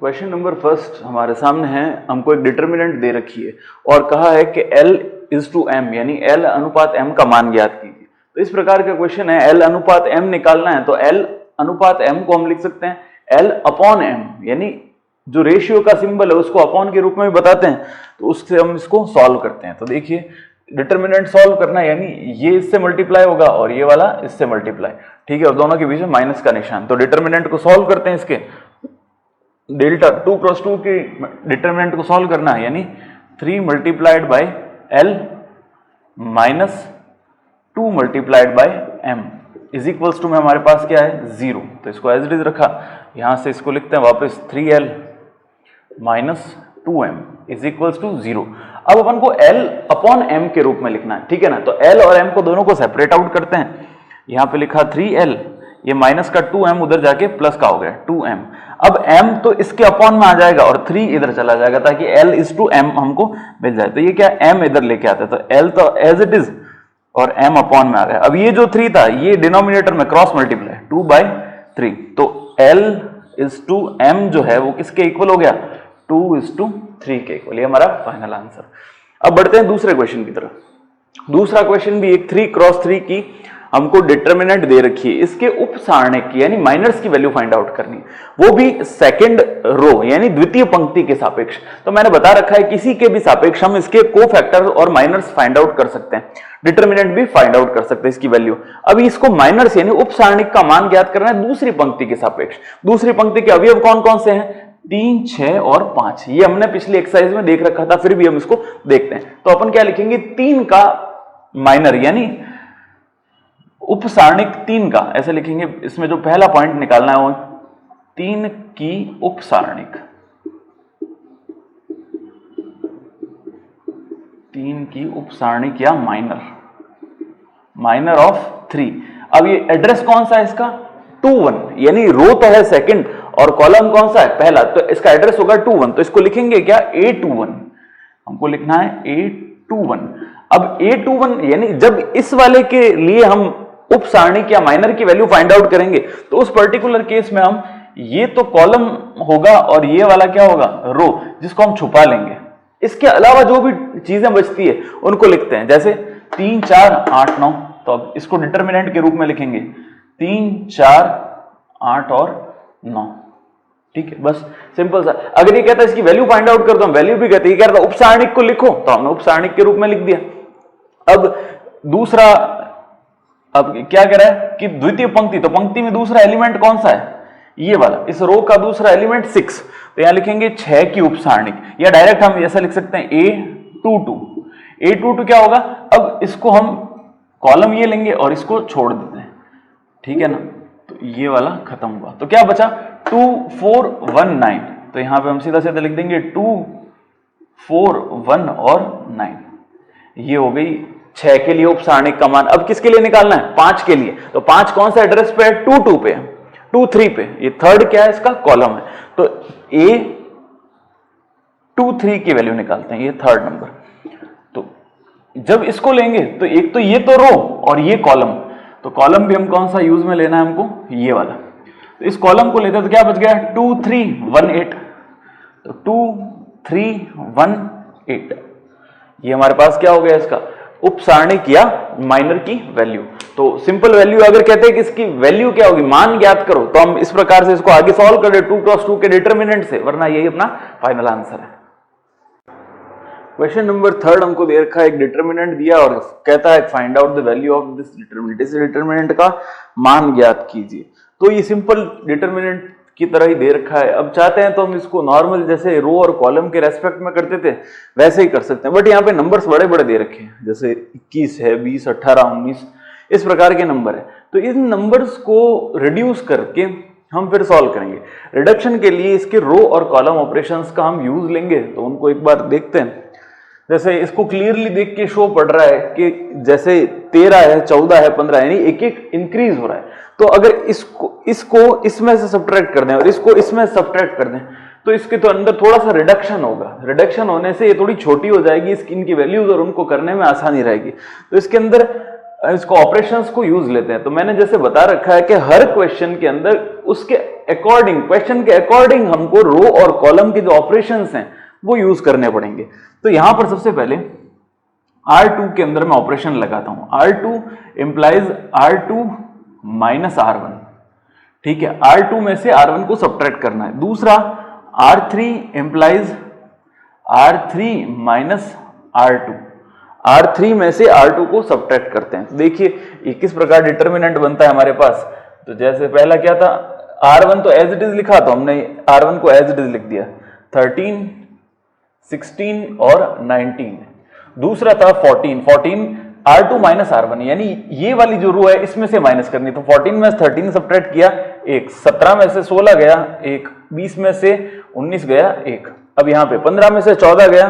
Question number first हमारे सामने है। हमको एक डिटर्मिनेंट दे रखी है और कहा है कि L इज टू M यानी L अनुपात M का मान ज्ञात कीजिए। तो इस प्रकार का क्वेश्चन है, L अनुपात M निकालना है तो L अनुपात M को हम लिख सकते हैं L अपॉन M, यानी जो रेशियो का सिंबल है उसको अपॉन के रूप में भी बताते हैं। तो उससे हम इसको सॉल्व करते हैं। तो देखिए डिटर्मिनेंट सॉल्व करना है, यानी ये इससे मल्टीप्लाई होगा और ये वाला इससे मल्टीप्लाई, ठीक है, और दोनों के बीच में माइनस का निशान। तो डिटर्मिनेंट को सॉल्व करते हैं। इसके डेल्टा 2 क्रॉस 2 के डिटर्मिनेंट को सॉल्व करना है, यानी 3 multiplied by L minus 2 multiplied by M is equals to में हमारे पास क्या है 0। तो इसको एज इट इज रखा, यहां से इसको लिखते हैं वापस 3L minus 2M is equals to 0। अब अपन को L अपॉन M के रूप में लिखना है, ठीक है ना। तो L और M को दोनों को सेपरेट आउट करते हैं। यहां पे लिखा 3L, ये माइनस का 2M उधर जाके प्लस का हो गया 2M। अब M तो इसके अपॉन में आ जाएगा और 3 इधर चला जाएगा ताकि L इज टू M हमको मिल जाए। तो ये क्या M इधर लेके आता है, तो L तो एज इट इज और M अपॉन में आ गया। अब ये जो 3 था ये डिनोमिनेटर में क्रॉस मल्टीप्लाई 2/3, तो L इज टू M जो है वो किसके इक्वल हो गया 2:3 के इक्वल। ये हमारा फाइनल आंसर। अब बढ़ते हैं दूसरे क्वेश्चन की तरफ। दूसरा क्वेश्चन भी एक 3 क्रॉस 3 की हमको डिटर्मिनेंट दे रखी है। इसके उप सारणिक की यानी माइनर्स की वैल्यू फाइंड आउट करनी है, वो भी सेकंड रो यानी द्वितीय पंक्ति के सापेक्ष। तो मैंने बता रखा है किसी के भी सापेक्ष हम इसके कोफैक्टर और माइनर्स फाइंड आउट कर सकते हैं, डिटर्मिनेंट भी फाइंड आउट कर सकते हैं इसकी वैल्यू। अभी इसको माइनर्स यानी उप सारणिक का मान ज्ञात करना है दूसरी पंक्ति के सापेक्ष। दूसरी पंक्ति के अवयव कौन कौन से हैं 3, 6 और 5। ये हमने पिछली एक्सरसाइज में देख रखा था, फिर भी हम इसको देखते हैं। तो अपन क्या लिखेंगे 3 का माइनर यानी उप सारणिक 3 का, ऐसे लिखेंगे। इसमें जो पहला पॉइंट निकालना है वो 3 की उप सारणिक, 3 की उप सारणिक या माइनर ऑफ 3। अब ये एड्रेस कौन सा है इसका 2, 1, यानी रो तो है सेकंड और कॉलम कौन सा है पहला, तो इसका एड्रेस होगा 2, 1। तो इसको लिखेंगे क्या A21, हमको लिखना है A21। अब A21 यानी जब इस वाले के लिए हम उप सारणिक या माइनर की वैल्यू फाइंड आउट करेंगे तो उस पर्टिकुलर केस में हम ये तो कॉलम होगा और ये वाला क्या होगा रो, जिसको हम छुपा लेंगे। इसके अलावा जो भी चीजें बचती है उनको लिखते हैं, जैसे 3, 4, 8, 9। तो अब इसको डिटर्मिनेंट के रूप में लिखेंगे 3, 4, 8 और 9, ठीक है, बस सिंपल सा। अगर ये कहता है इसकी वैल्यू फाइंड आउट कर दो, हम वैल्यू भी कहते हैं। ये कहता है उप सारणिक को लिखो, तो हमने उप सारणिक के रूप में लिख दिया। अब दूसरा, अब क्या कह रहा है कि द्वितीय पंक्ति, तो पंक्ति में दूसरा एलिमेंट कौन सा है ये वाला, इस रो का दूसरा एलिमेंट 6। तो यहां लिखेंगे 6 की उप सारणिक, या डायरेक्ट हम ऐसा लिख सकते हैं A22 क्या होगा। अब इसको हम कॉलम ये लेंगे और इसको छोड़ देते हैं, ठीक है ना। तो ये वाला खत्म हुआ, तो क्या बचा 2, 4, 1, 9। तो यहां पे हम सीधा सीधा लिख देंगे 2, 4, 1 और 9। ये हो गई 6 के लिए उप सारणिक का मान। अब किसके लिए निकालना है 5 के लिए। तो 5 कौन सा एड्रेस पे है 2, 2 पे, 2, 3 पे। ये थर्ड क्या है इसका कॉलम है, तो A23 की वैल्यू निकालते हैं, ये थर्ड नंबर। तो जब इसको लेंगे तो एक तो ये तो रो और ये कॉलम, तो कॉलम भी हम कौन सा यूज में लेना है हमको ये वाला। तो इस कॉलम को लेते हैं तो क्या बच गया 2, 3, 1, 8। तो 2, 3, 1, 8 ये हमारे पास क्या हो गया इसका उप सारणिक या माइनर की वैल्यू। तो सिंपल वैल्यू अगर कहते हैं कि इसकी वैल्यू क्या होगी मान ज्ञात करो, तो हम इस प्रकार से इसको आगे सॉल्व कर दे 2 क्रॉस 2 के डिटर्मिनेंट से, वरना यही अपना फाइनल आंसर है। क्वेश्चन नंबर 3 हमको दे रखा है, एक डिटर्मिनेंट दिया और कहता है find out the value of this determinant, इस डिटर्मिनेंट का मान ज्ञात कीजिए। तो ये सिंपल डिटर्मिनेंट की तरह ही दे रखा है। अब चाहते हैं तो हम इसको नॉर्मल जैसे रो और कॉलम के रेस्पेक्ट में करते थे वैसे ही कर सकते हैं, बट यहाँ पे नंबर्स बड़े बड़े दे रखे हैं, जैसे 21 है, 20, 18, 19 इस प्रकार के नंबर है। तो इन नंबर्स को रिड्यूस करके हम फिर सॉल्व करेंगे। रिडक्शन के लिए इसके रो और कॉलम ऑपरेशंस का हम यूज लेंगे, तो उनको एक बार देखते हैं। जैसे इसको क्लियरली देख के शो पड़ रहा है कि जैसे 13 है, 14 है, 15 यानी एक एक इंक्रीज हो रहा है। तो अगर इसको इसमें से सब्ट्रैक्ट कर दें और इसको इसमें सब्ट्रैक्ट कर दें तो इसके तो अंदर थोड़ा सा रिडक्शन होगा। रिडक्शन होने से ये थोड़ी छोटी हो जाएगी, इनकी वैल्यूज और उनको करने में आसानी रहेगी। तो इसके अंदर इसको ऑपरेशंस को यूज लेते हैं। तो मैंने जैसे बता रखा है कि हर क्वेश्चन के अंदर उसके अकॉर्डिंग, क्वेश्चन के अकॉर्डिंग हमको रो और कॉलम के जो ऑपरेशंस हैं वो यूज करने पड़ेंगे। तो यहां पर सबसे पहले R2 के अंदर मैं ऑपरेशन लगाता हूं। R2 implies R2 minus R1, ठीक है। R2 में से R1 को सब्ट्रैक्ट करना है। दूसरा R3 implies R3 minus R2, R3 में से R2 को सब्ट्रैक्ट करते हैं। तो देखिए ये किस प्रकार डिटर्मिनेंट बनता है हमारे पास। तो जैसे पहला क्या था, R1 तो एज इट इज लिखा, तो हमने R1 को एज इट इज लिख दिया 13, 16 और 19। दूसरा था 14 R2 माइनस R1, यानी ये वाली जो रो है इसमें से माइनस करनी। तो 14 में 13 सब्ट्रैक्ट किया 1, 17 में से 16 गया 1, 20 में से 19 गया 1, अब यहाँ पे 15 में से 14 गया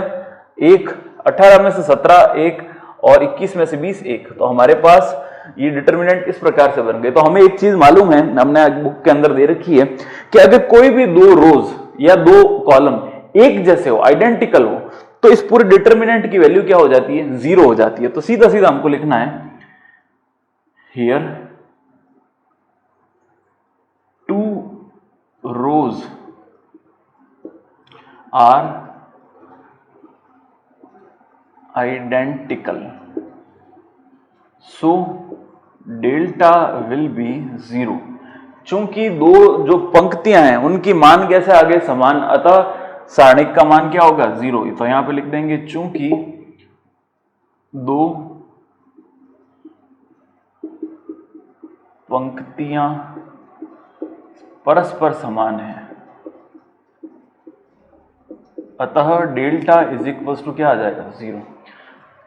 1, 18 में से 17 1 और 21 में से 20 1। तो हमारे पास ये डिटर्मिनेंट इस प्रकार से बन गए। तो हमें एक चीज मालूम है, हमने बुक के अंदर दे रखी है कि अगर कोई भी दो रोज या दो कॉलम एक जैसे हो, आइडेंटिकल हो, तो इस पूरे डिटर्मिनेंट की वैल्यू क्या हो जाती है, 0 हो जाती है। तो सीधा सीधा हमको लिखना है here 2 rows are identical, so delta will be 0। चूंकि दो जो पंक्तियां हैं उनकी मान कैसे आ गए, समान, अतः सारणिक का मान क्या होगा 0। तो यहां पे लिख देंगे चूंकि दो पंक्तियां परस्पर समान है अतः डेल्टा इज इक्वल टू क्या आ जाएगा 0,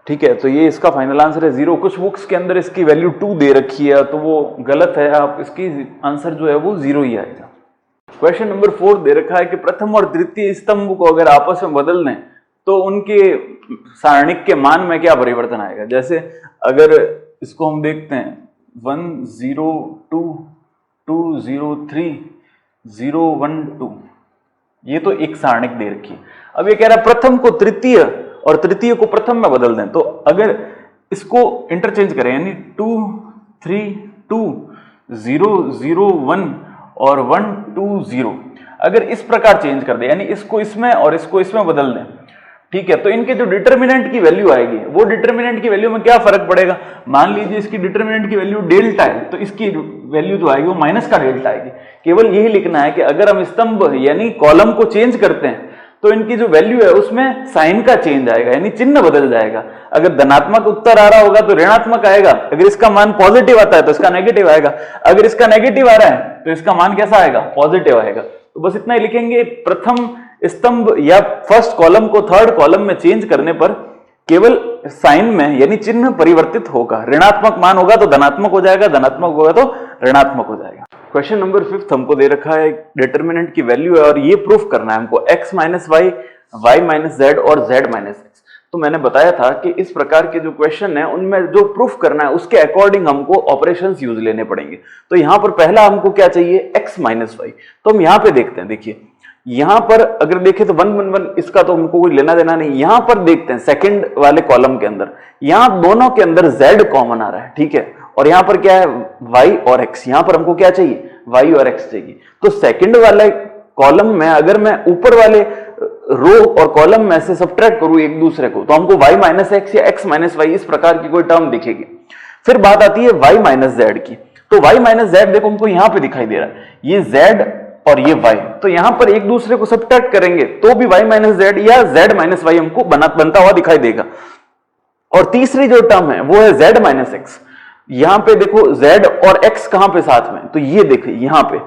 ठीक है। तो ये इसका फाइनल आंसर है 0। कुछ बुक्स के अंदर इसकी वैल्यू 2 दे रखी है तो वो गलत है, आप इसकी आंसर जो है वो 0 ही आएगा। क्वेश्चन नंबर 4 दे रखा है कि प्रथम और तृतीय स्तंभ को अगर आपस में बदल दें तो उनके सारणिक के मान में क्या परिवर्तन आएगा। जैसे अगर इसको हम देखते हैं 1 0 2 2 0 3 0 1 2, ये तो एक सारणिक दे रखी है। अब ये कह रहा है प्रथम को तृतीय और तृतीय को प्रथम में बदल दें। तो अगर इसको इंटरचेंज करें यानी 2 3 2 0 0 1 और 1 2 0, अगर इस प्रकार चेंज कर दे यानी इसको इसमें और इसको इसमें बदल दें, ठीक है, तो इनके जो डिटर्मिनेंट की वैल्यू आएगी वो डिटर्मिनेंट की वैल्यू में क्या फर्क पड़ेगा। मान लीजिए इसकी डिटर्मिनेंट की वैल्यू डेल्टा है तो इसकी वैल्यू जो आएगी वो माइनस का डेल्टा आएगी। केवल यही लिखना है कि अगर हम स्तंभ यानी कॉलम को चेंज करते हैं तो इनकी जो वैल्यू है उसमें साइन का चेंज आएगा यानी चिन्ह बदल जाएगा। अगर धनात्मक उत्तर आ रहा होगा तो ऋणात्मक आएगा, अगर इसका मान पॉजिटिव आता है तो इसका नेगेटिव आएगा, अगर इसका नेगेटिव आ रहा है तो इसका मान कैसा आएगा, पॉजिटिव आएगा। तो बस इतना ही लिखेंगे, प्रथम स्तंभ या फर्स्ट कॉलम को थर्ड कॉलम में चेंज करने पर केवल साइन में यानी चिन्ह परिवर्तित होगा, ऋणात्मक मान होगा तो धनात्मक हो जाएगा, धनात्मक होगा तो ऋणात्मक हो जाएगा। क्वेश्चन नंबर 5 हमको दे रखा है डिटर्मिनेंट की वैल्यू है और ये प्रूफ करना है हमको x minus y, y minus z और z माइनस एक्स। तो मैंने बताया था कि इस प्रकार के जो क्वेश्चन है उनमें जो प्रूफ करना है उसके अकॉर्डिंग हमको ऑपरेशंस यूज लेने पड़ेंगे। तो यहां पर पहला हमको क्या चाहिए, x माइनस वाई। तो हम यहां पे देखते हैं, देखिए यहां पर अगर देखें तो 1 1 1 इसका तो हमको कोई लेना देना नहीं। यहां पर देखते हैं सेकंड वाले कॉलम के अंदर, यहां दोनों के अंदर z कॉमन आ रहा है, ठीक है, और यहां पर क्या है y और x, यहां पर हमको क्या चाहिए y और x चाहिए। तो सेकंड वाले कॉलम में अगर मैं ऊपर वाले रो और कॉलम में से सब्ट्रैक्ट करूं एक दूसरे को तो हमको y माइनस एक्स या x माइनस वाई इस प्रकार की कोई टर्म दिखेगी। फिर बात आती है y माइनस जेड की। तो y माइनस जेड देखो हमको यहां पे दिखाई दे रहा है, ये z और ये y, तो यहां पर एक दूसरे को सब्ट्रैक्ट करेंगे तो भी y माइनस जेड या z माइनस वाई हमको बनता हुआ दिखाई देगा। और तीसरी जो टर्म है वो है z माइनस एक्स। यहां पे देखो z और x कहां पे साथ में, तो ये देखिए यहां पे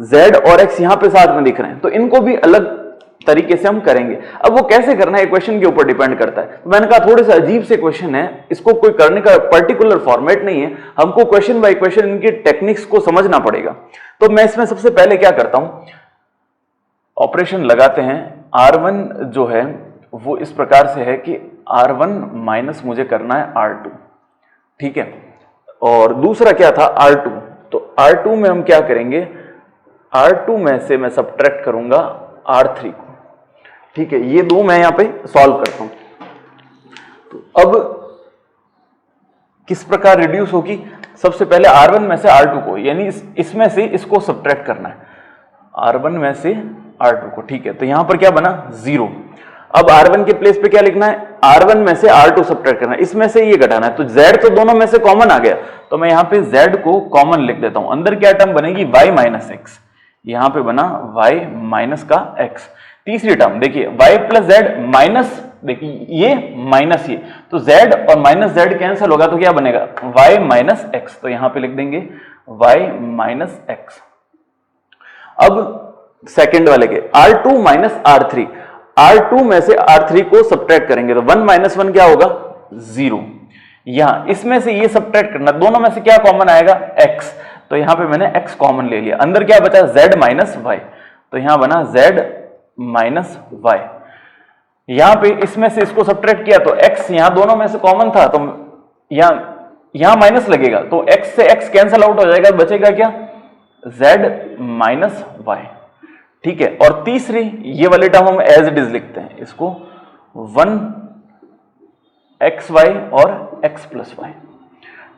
z और x यहां पे साथ में दिख रहे हैं, तो इनको भी अलग तरीके से हम करेंगे। अब वो कैसे करना है क्वेश्चन के ऊपर डिपेंड करता है। तो मैंने कहा थोड़े से अजीब से क्वेश्चन है, इसको कोई करने का पर्टिकुलर फॉर्मेट नहीं है, हमको क्वेश्चन बाय क्वेश्चन इनके टेक्निक्स को समझना पड़ेगा। तो मैं इसमें सबसे पहले क्या करता हूं, ऑपरेशन लगाते हैं। R1 जो है वो इस प्रकार से है कि R1 माइनस मुझे करना है R2, ठीक है, और दूसरा क्या था R2। तो R2 में हम क्या करेंगे, R2 में से मैं सब्ट्रैक्ट करूंगा R3 को, ठीक है, ये दो मैं यहां पे सॉल्व करता हूं। तो अब किस प्रकार रिड्यूस होगी? सबसे पहले R1 में से R2 को, यानी इसमें से इसको सब्ट्रैक्ट करना है, R1 में से R2 को। ठीक है, तो यहां पर क्या बना? 0। अब R1 के प्लेस पे क्या लिखना है? R1 में से R2 सब्ट्रैक्ट करना है, इसमें से ये घटाना है। तो Z तो दोनों में से कॉमन आ गया, तो मैं यहां पे Z को कॉमन लिख देता हूं। अंदर क्या टर्म बनेगी? y माइनस एक्स, यहां पे बना y माइनस का x। तीसरी टर्म देखिए y प्लस जेड माइनस, देखिए ये माइनस ये, तो z और माइनस z कैंसिल होगा, तो क्या बनेगा? y minus x. तो यहां पे लिख देंगे y माइनस एक्स। अब सेकंड वाले के R2 माइनस R3, R2 में से R3 को सब्ट्रैक्ट करेंगे तो 1 माइनस 1 क्या होगा? 0। यहां इसमें से ये सब्ट्रैक्ट करना, दोनों में से क्या कॉमन आएगा? x, तो यहां पे मैंने x कॉमन ले लिया। अंदर क्या बचा? z माइनस y, तो यहां बना z माइनस y। यहां पे इसमें से इसको सब्ट्रैक्ट किया तो x यहां दोनों में से कॉमन था, तो यहां माइनस लगेगा, तो x से x कैंसिल आउट हो जाएगा, बचेगा क्या? z minus y। ठीक है, और तीसरी ये वाले टर्म हम एज इट इज लिखते हैं, इसको 1xy और x प्लस y।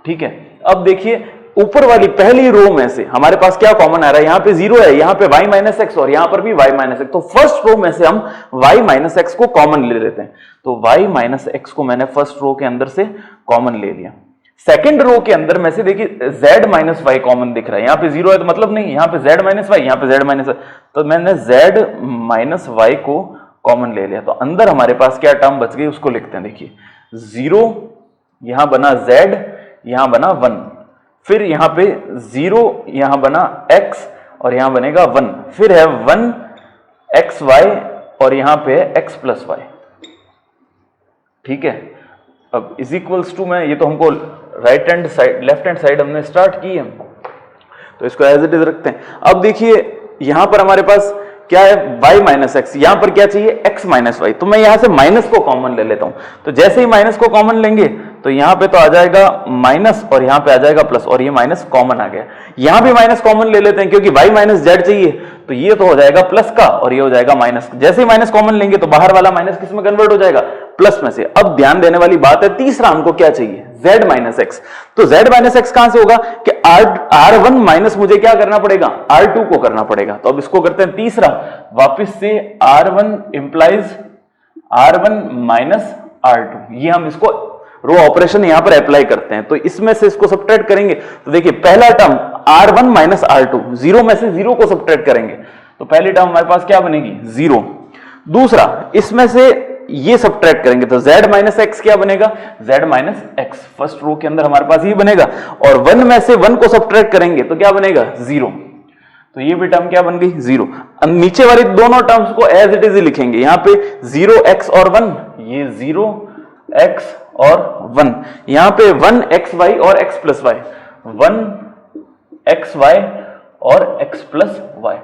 ठीक है, अब देखिए ऊपर वाली पहली रो में से हमारे पास क्या कॉमन आ रहा है? यहां पे 0 है, यहां पे y माइनस एक्स और यहां पर भी y माइनस एक्स, तो फर्स्ट रो में से हम y माइनस एक्स को कॉमन ले लेते हैं। तो y माइनस एक्स को मैंने फर्स्ट रो के अंदर से कॉमन ले लिया। सेकंड रो के अंदर में से देखिए z माइनस वाई कॉमन दिख रहा है, यहां पे 0 है तो मतलब नहीं, यहां पे z माइनस वाई, यहां पे z माइनस, तो मैंने z माइनस वाई को कॉमन ले लिया। तो अंदर हमारे पास क्या टर्म बच गई उसको लिखते हैं। देखिए 0, यहां बना z, यहां बना 1, फिर यहां पे 0, यहां बना x और यहां बनेगा 1, फिर है 1xy और यहां पे x प्लस वाई। ठीक है, अब इज इक्वल्स टू में, ये तो हमको right hand side, left hand side हमने स्टार्ट की है, तो इसको एज इट इज रखते हैं। अब देखिए यहां पर हमारे पास क्या है? y माइनस एक्स, यहां पर क्या चाहिए? x माइनस वाई, तो मैं यहां से माइनस को कॉमन ले लेता हूं। तो जैसे ही माइनस को कॉमन लेंगे तो यहां पे तो आ जाएगा माइनस और यहां पे आ जाएगा प्लस, और ये माइनस कॉमन आ गया। यहां भी माइनस कॉमन ले लेते हैं क्योंकि y माइनस जेड चाहिए, तो ये तो हो जाएगा प्लस का और ये हो जाएगा माइनस। जैसे ही माइनस कॉमन लेंगे तो बाहर वाला माइनस किस में कन्वर्ट हो जाएगा? प्लस में से। अब ध्यान देने वाली बात है, तीसरा हमको क्या चाहिए? z minus x. तो z माइनस एक्स कहां से होगा? कि R1 माइनस मुझे क्या करना पड़ेगा? R2 को करना पड़ेगा। तो अब इसको करते हैं तीसरा, वापिस से R1 implies R1 minus R2, ये हम इसको रो ऑपरेशन यहां पर अप्लाई करते हैं। तो इसमें से इसको सब्ट्रैक्ट करेंगे तो देखिए पहला टर्म R1 माइनस R2, 0 में से 0 को सब्ट्रैक्ट करेंगे तो पहली टर्म हमारे पास क्या बनेगी? 0। दूसरा इसमें से ये सब्ट्रैक्ट करेंगे तो z माइनस एक्स क्या बनेगा? z minus x, first row के अंदर हमारे पास ये बनेगा। और 1 में से 1 को सब्ट्रैक्ट करेंगे तो क्या बनेगा? 0। तो ये भी टर्म क्या बन गई? 0। नीचे वाली दोनों टर्म्स को एज इट इज लिखेंगे, यहां पे 0x और 1, ये 0x और 1, यहां पे 1xy और x प्लस वाई, 1xy और x प्लस वाई।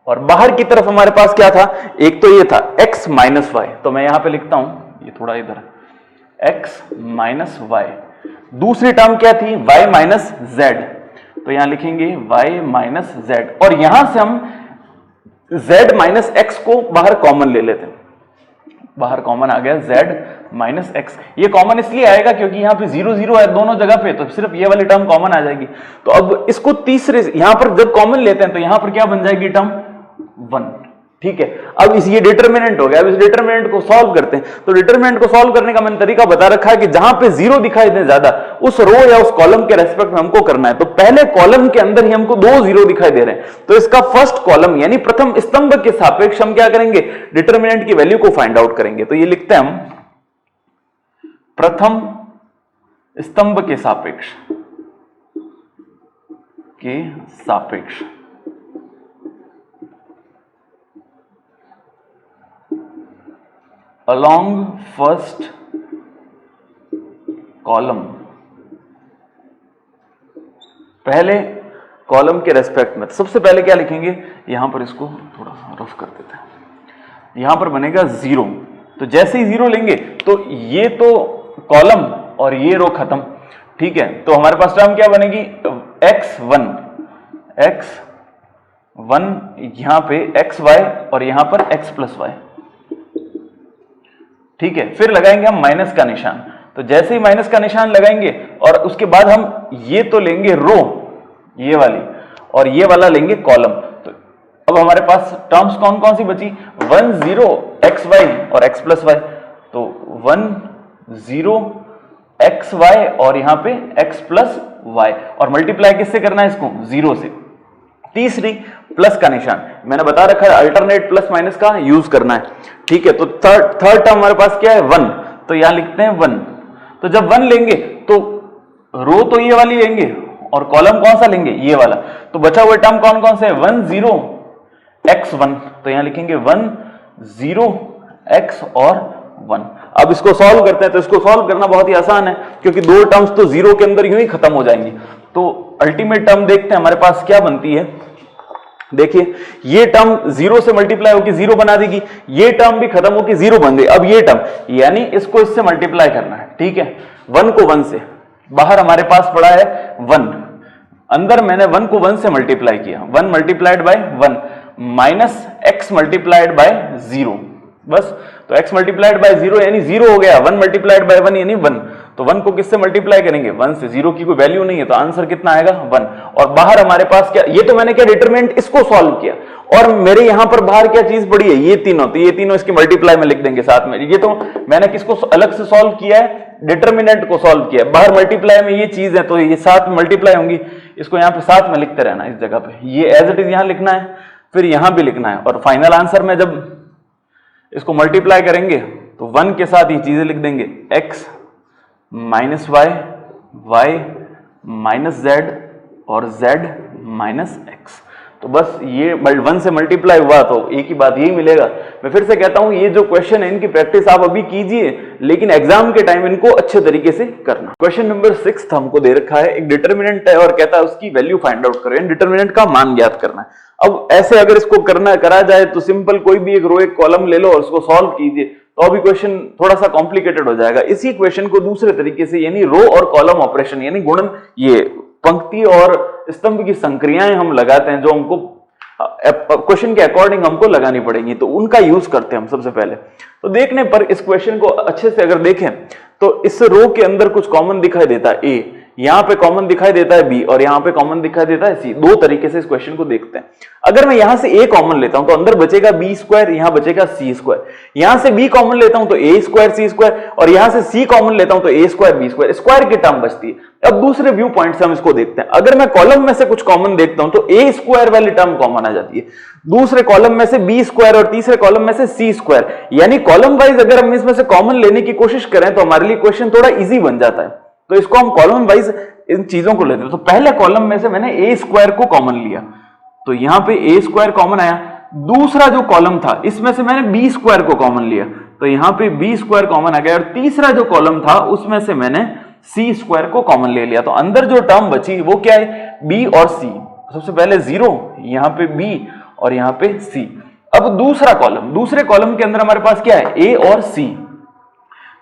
और बाहर की तरफ हमारे पास क्या था? एक तो ये था x माइनस वाई, तो मैं यहां पे लिखता हूं, ये थोड़ा इधर, x माइनस वाई। दूसरी टर्म क्या थी? y माइनस जेड, तो यहां लिखेंगे y माइनस जेड, और यहां से हम z माइनस एक्स को बाहर कॉमन ले लेते हैं। बाहर कॉमन आ गया z माइनस एक्स। ये कॉमन इसलिए आएगा क्योंकि यहां पे 0 0 है दोनों जगह पे, तो सिर्फ ये वाली टर्म कॉमन आ जाएगी। तो अब इसको तीसरे यहां पर जब कॉमन लेते हैं तो यहां पर क्या बन जाएगी? टर्म 1। ठीक है, अब ये डिटरमिनेंट हो गया। अब इस डिटरमिनेंट को सॉल्व करते हैं। तो डिटरमिनेंट को सॉल्व करने का मैंने तरीका बता रखा है कि जहां पे 0 दिखाई दे ज्यादा, उस रो या उस कॉलम के रेस्पेक्ट में हमको करना है। तो पहले कॉलम के अंदर ही हमको 2 0 दिखाई दे रहे हैं, तो इसका फर्स्ट कॉलम यानी प्रथम स्तंभ के सापेक्ष हम क्या करेंगे? डिटरमिनेंट की वैल्यू को फाइंड आउट करेंगे। तो ये लिखते हैं हम प्रथम स्तंभ के सापेक्ष along first column, पहले कॉलम के रेस्पेक्ट में। सबसे पहले क्या लिखेंगे? यहां पर इसको थोड़ा रफ कर देते हैं, यहां पर बनेगा 0। तो जैसे ही 0 लेंगे तो ये तो कॉलम और ये रो खत्म। ठीक है, तो हमारे पास टर्म क्या बनेगी? x1 यहां पे xy और यहां पर x प्लस वाई। ठीक है, फिर लगाएंगे हम माइनस का निशान। तो जैसे ही माइनस का निशान लगाएंगे और उसके बाद हम ये तो लेंगे रो, ये वाली, और ये वाला लेंगे कॉलम। तो अब हमारे पास टर्म्स कौन कौन सी बची, 1 0 xy और x प्लस वाई। तो 1 0 xy और यहाँ पे x प्लस वाई, और मल्टीप्लाई किससे करना है इसको, 0 से। तीसरी प्लस का निशान, मैंने बता रखा है अल्टरनेट प्लस माइनस का यूज करना है, ठीक है। तो थर्ड टर्म हमारे पास क्या है, 1, तो यहां लिखते हैं 1। तो जब 1 लेंगे तो रो तो ये वाली लेंगे और कॉलम कौन सा लेंगे, ये वाला। तो बचा हुआ टर्म कौन कौन से है, 1 0 x1, तो यहां लिखेंगे 1 0 x और 1। अब इसको सॉल्व करते हैं। तो इसको सॉल्व करना बहुत ही आसान है, क्योंकि दो टर्म्स तो 0 के अंदर यूं ही खत्म हो जाएंगी। तो अल्टीमेट टर्म देखते हैं हमारे पास क्या बनती है। देखिए ये टर्म 0 से मल्टीप्लाई होकर 0 बना देगी, ये टर्म भी खत्म होकर 0 बन गई। अब ये टर्म, यानी इसको इससे मल्टीप्लाई करना है, ठीक है। 1 को 1 से, बाहर हमारे पास पड़ा है 1, अंदर मैंने 1 को 1 से मल्टीप्लाई किया, 1 multiplied by 1 minus x multiplied by 0, बस। तो x मल्टीप्लाइड बाय 0 यानी 0 हो गया, 1 मल्टीप्लाइड बाय 1 यानी 1। तो 1 को किससे मल्टीप्लाई करेंगे, 1 से। 0 की कोई वैल्यू नहीं है, तो आंसर कितना आएगा, 1। और बाहर हमारे पास क्या, ये तो मैंने क्या डिटरमिनेंट इसको सॉल्व किया, और मेरे यहां पर बाहर क्या चीज पड़ी है, ये तीनों। तो ये तीनों इसके मल्टीप्लाई में लिख देंगे साथ में। ये तो मैंने किसको अलग से सॉल्व किया है, डिटरमिनेंट को सॉल्व किया है। बाहर मल्टीप्लाई में ये चीज है, तो ये साथ में मल्टीप्लाई होंगी, इसको यहाँ पे साथ में लिखते रहना। इस जगह पे ये एज इट इज यहां लिखना है, फिर यहां भी लिखना है, और फाइनल आंसर में जब इसको मल्टीप्लाई करेंगे तो 1 के साथ ये चीजें लिख देंगे, x minus y, y minus z और z माइनस एक्स। तो बस ये 1 से मल्टीप्लाई हुआ तो एक ही बात यही मिलेगा। मैं फिर से कहता हूं, ये जो क्वेश्चन है इनकी प्रैक्टिस आप अभी कीजिए, लेकिन एग्जाम के टाइम इनको अच्छे तरीके से करना। क्वेश्चन नंबर 6 हमको दे रखा है, एक डिटरमिनेंट है और कहता है उसकी वैल्यू फाइंड आउट करें, डिटरमिनेंट का मान ज्ञात करना है। अब ऐसे अगर इसको करा जाए तो सिंपल कोई भी एक रो एक कॉलम ले लो और उसको सॉल्व कीजिए, तो अभी क्वेश्चन थोड़ा सा कॉम्प्लिकेटेड हो जाएगा। इसी क्वेश्चन को दूसरे तरीके से, यानी रो और कॉलम ऑपरेशन, यानी गुणन, ये पंक्ति और स्तंभ की संक्रियाएं हम लगाते हैं, जो हमको क्वेश्चन के अकॉर्डिंग हमको लगानी पड़ेंगी, तो उनका यूज करते हैं हम सबसे पहले। तो देखने पर इस क्वेश्चन को अच्छे से अगर देखें तो इस रो के अंदर कुछ कॉमन दिखाई देता है, ए, यहां पे कॉमन दिखाई देता है बी, और यहां पे कॉमन दिखाई देता है सी। दो तरीके से इस क्वेश्चन को देखते हैं। अगर मैं यहां से ए कॉमन लेता हूं तो अंदर बचेगा बी स्क्वायर, यहां बचेगा सी स्क्वायर। यहां से बी कॉमन लेता हूं तो ए स्क्वायर सी स्क्वायर, और यहां से सी कॉमन लेता हूं तो ए स्क्वायर बी स्क्वायर। स्क्वायर की टर्म बचती है। अब दूसरे व्यू पॉइंट से हम इसको देखते हैं। अगर मैं कॉलम में से कुछ कॉमन देखता हूं तो ए स्क्वायर वाली टर्म कॉमन आ जाती है, दूसरे कॉलम में से बी स्क्वायर और तीसरे कॉलम में से सी स्क्वायर। यानी कॉलम वाइज अगर हम इसमें से कॉमन लेने की कोशिश करें तो हमारे लिए क्वेश्चन थोड़ा इजी बन जाता है। तो इसको हम कॉलम वाइज इन चीजों को लेते हैं। तो पहले कॉलम में से मैंने ए स्क्वायर को कॉमन लिया, तो यहां पे ए स्क्वायर कॉमन आया। दूसरा जो कॉलम था इसमें से मैंने बी स्क्वायर को कॉमन लिया, तो यहां पे बी स्क्वायर कॉमन आ गया। और तीसरा जो कॉलम था उसमें से मैंने सी स्क्वायर को कॉमन ले लिया। तो अंदर जो टर्म बची वो क्या है, बी और सी। सबसे पहले 0, यहां पे बी और यहां पे सी। अब दूसरा कॉलम, दूसरे कॉलम के अंदर हमारे पास क्या है, ए और सी।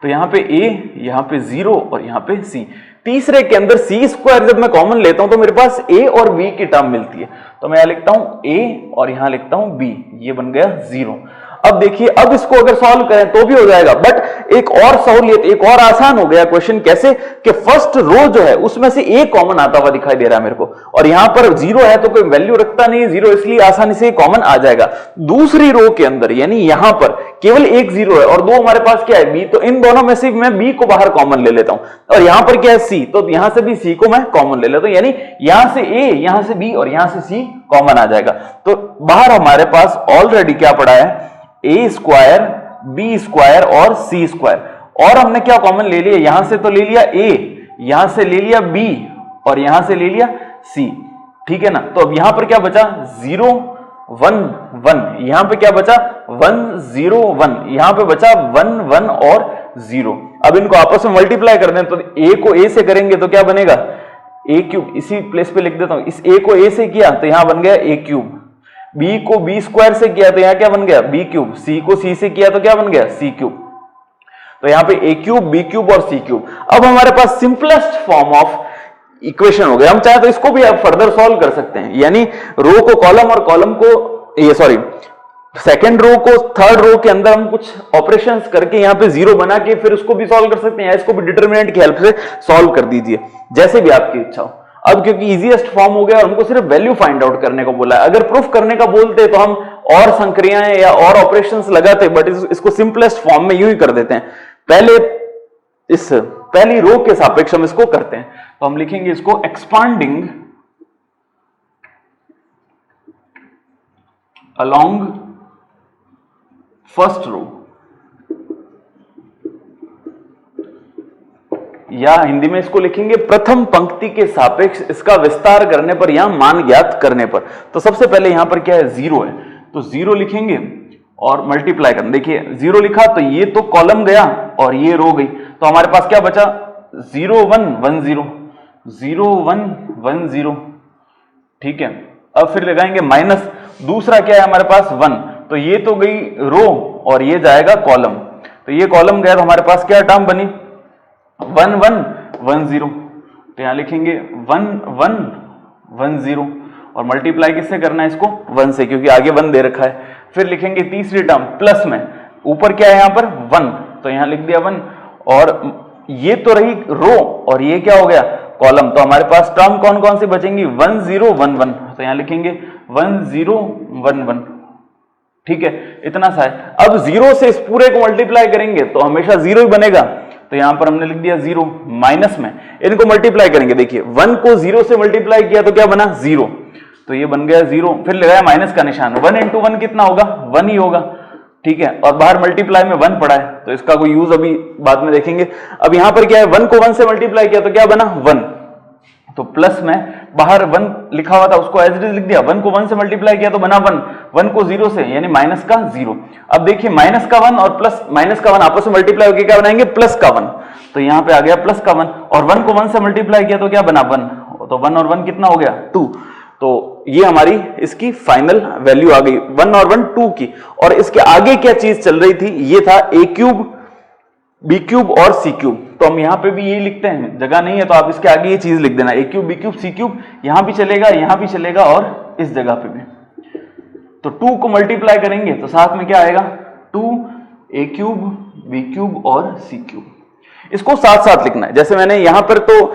तो यहां पे a, यहां पे 0 और यहां पे c। तीसरे के अंदर c स्क्वायर जब मैं कॉमन लेता हूं तो मेरे पास a और b की टर्म मिलती है, तो मैं यहां लिखता हूं a और यहां लिखता हूं b, ये बन गया 0। अब देखिए, अब इसको अगर सॉल्व करें तो भी हो जाएगा, बट एक और सहूलियत, एक और आसान हो गया क्वेश्चन। कैसे कि फर्स्ट रो जो है उसमें से a कॉमन आता हुआ दिखाई दे रहा है मेरे को, और यहां पर 0 है तो कोई वैल्यू रखता नहीं है 0, इसलिए आसानी से कॉमन आ जाएगा। दूसरी रो के अंदर यानी यहां पर केवल एक 0 है और दो हमारे पास क्या है, b, तो इन दोनों में से मैं b को बाहर कॉमन ले लेता हूं। और यहां पर क्या है, c, तो यहां से भी c को मैं कॉमन ले लेता हूं, यानी यहां से a, यहां से b और यहां से c कॉमन आ जाएगा। तो बाहर हमारे पास ऑलरेडी क्या पड़ा है, ए स्क्वायर बी स्क्वायर और सी स्क्वायर। और हमने क्या कॉमन ले लिया, यहां से तो ले लिया a, यहां से ले लिया b और यहां से ले लिया c, ठीक है ना। तो अब यहां पर क्या बचा, 0 1 1, यहां पे क्या बचा 1 0 1, यहां पे बचा 1 1 और 0। अब इनको आपस में मल्टीप्लाई कर दें तो a को a से करेंगे तो क्या बनेगा, a क्यूब। इसी प्लेस पे लिख देता हूं, इस a को a से किया तो यहां बन गया a क्यूब, b को b स्क्वायर से किया तो यहां क्या बन गया b क्यूब, c को c से किया तो क्या बन गया c क्यूब। तो यहां पे a क्यूब b क्यूब और c क्यूब। अब हमारे पास सिंपलेस्ट फॉर्म ऑफ इक्वेशन हो गया। हम चाहे तो इसको भी आप फर्दर सॉल्व कर सकते हैं, यानी रो को कॉलम और कॉलम को, ये सॉरी, सेकेंड रो को थर्ड रो के अंदर हम कुछ ऑपरेशंस करके यहाँ पे जीरो बना के फिर उसको भी सॉल्व कर सकते हैं, इसको भी डिटरमिनेंट की हेल्प से सॉल्व कर दीजिए, जैसे भी आपकी इच्छा हो। अब क्योंकि इजीएस्ट फॉर्म हो गया और हमको सिर्फ वैल्यू फाइंड आउट करने को बोला है, अगर प्रूफ करने का बोलते तो हम और संक्रियाएं या और ऑपरेशंस लगाते, बट इसको सिंपलेस्ट फॉर्म में यूं ही कर देते हैं। पहले इस पहली रो के सापेक्ष हम इसको करते हैं, तो हम लिखेंगे इसको एक्सपांडिंग अलोंग फर्स्ट रो, या हिंदी में इसको लिखेंगे प्रथम पंक्ति के सापेक्ष इसका विस्तार करने पर या मान ज्ञात करने पर। तो सबसे पहले यहां पर क्या है, जीरो है, तो जीरो लिखेंगे और मल्टीप्लाई करना। देखिए जीरो लिखा तो ये तो कॉलम गया और ये रो गई, तो हमारे पास क्या बचा, 0 1 1 0 0 1 1 0। ठीक है, अब फिर लगाएंगे माइनस, दूसरा क्या है हमारे पास 1, तो ये तो गई रो और ये जाएगा कॉलम, तो ये कॉलम गया तो हमारे पास क्या टर्म बनी 1 1 1 0, तो यहां लिखेंगे 1 1 1 0 और मल्टीप्लाई किससे करना है इसको 1 से, क्योंकि आगे 1 दे रखा है। फिर लिखेंगे तीसरी टर्म प्लस में, ऊपर क्या है यहां पर 1, तो यहां लिख दिया 1, और ये तो रही रो और ये क्या हो गया कॉलम, तो हमारे पास टर्म कौन कौन सी बचेंगी 1 0 1 1, तो यहां लिखेंगे 1 0 1 1। ठीक है, इतना सा है। अब जीरो से इस पूरे को मल्टीप्लाई करेंगे तो हमेशा जीरो ही बनेगा, तो यहां पर हमने लिख दिया 0, माइनस में इनको मल्टीप्लाई करेंगे, देखिए 1 को 0 से मल्टीप्लाई किया तो क्या बना 0, तो ये बन गया 0, फिर लगाया माइनस का निशान, 1 into 1 कितना होगा 1 ही होगा। ठीक है, और बाहर मल्टीप्लाई में 1 पड़ा है, तो इसका कोई यूज अभी बाद में देखेंगे। अब यहां पर क्या है, 1 को 1 से मल्टीप्लाई किया तो क्या बना 1, तो प्लस में बाहर 1 लिखा हुआ था उसको एज इट इज लिख दिया, 1 को 1 से मल्टीप्लाई किया तो बना 1, 1 को 0 से यानी माइनस का 0। अब देखिए माइनस का 1 और प्लस माइनस का 1 आपस में मल्टीप्लाई होकर क्या बनाएंगे प्लस का 1, तो यहां पे आ गया प्लस का 1, और 1 को 1 से मल्टीप्लाई किया तो क्या बना 1, तो 1 और 1 कितना हो गया 2, तो ये हमारी इसकी फाइनल वैल्यू आ गई 1 और 1 2 की। और इसके आगे क्या चीज चल रही थी, ये था a क्यूब बी क्यूब और सी क्यूब, तो हम यहां पे भी यही लिखते हैं, जगह नहीं है तो आप इसके आगे ये चीज लिख देना, a cube b cube c cube, यहां भी चलेगा यहां भी चलेगा और इस जगह पे भी। तो 2 को मल्टीप्लाई करेंगे तो साथ में क्या आएगा 2 a क्यूब बी क्यूब और सी क्यूब, इसको साथ साथ लिखना है, जैसे मैंने यहां पर तो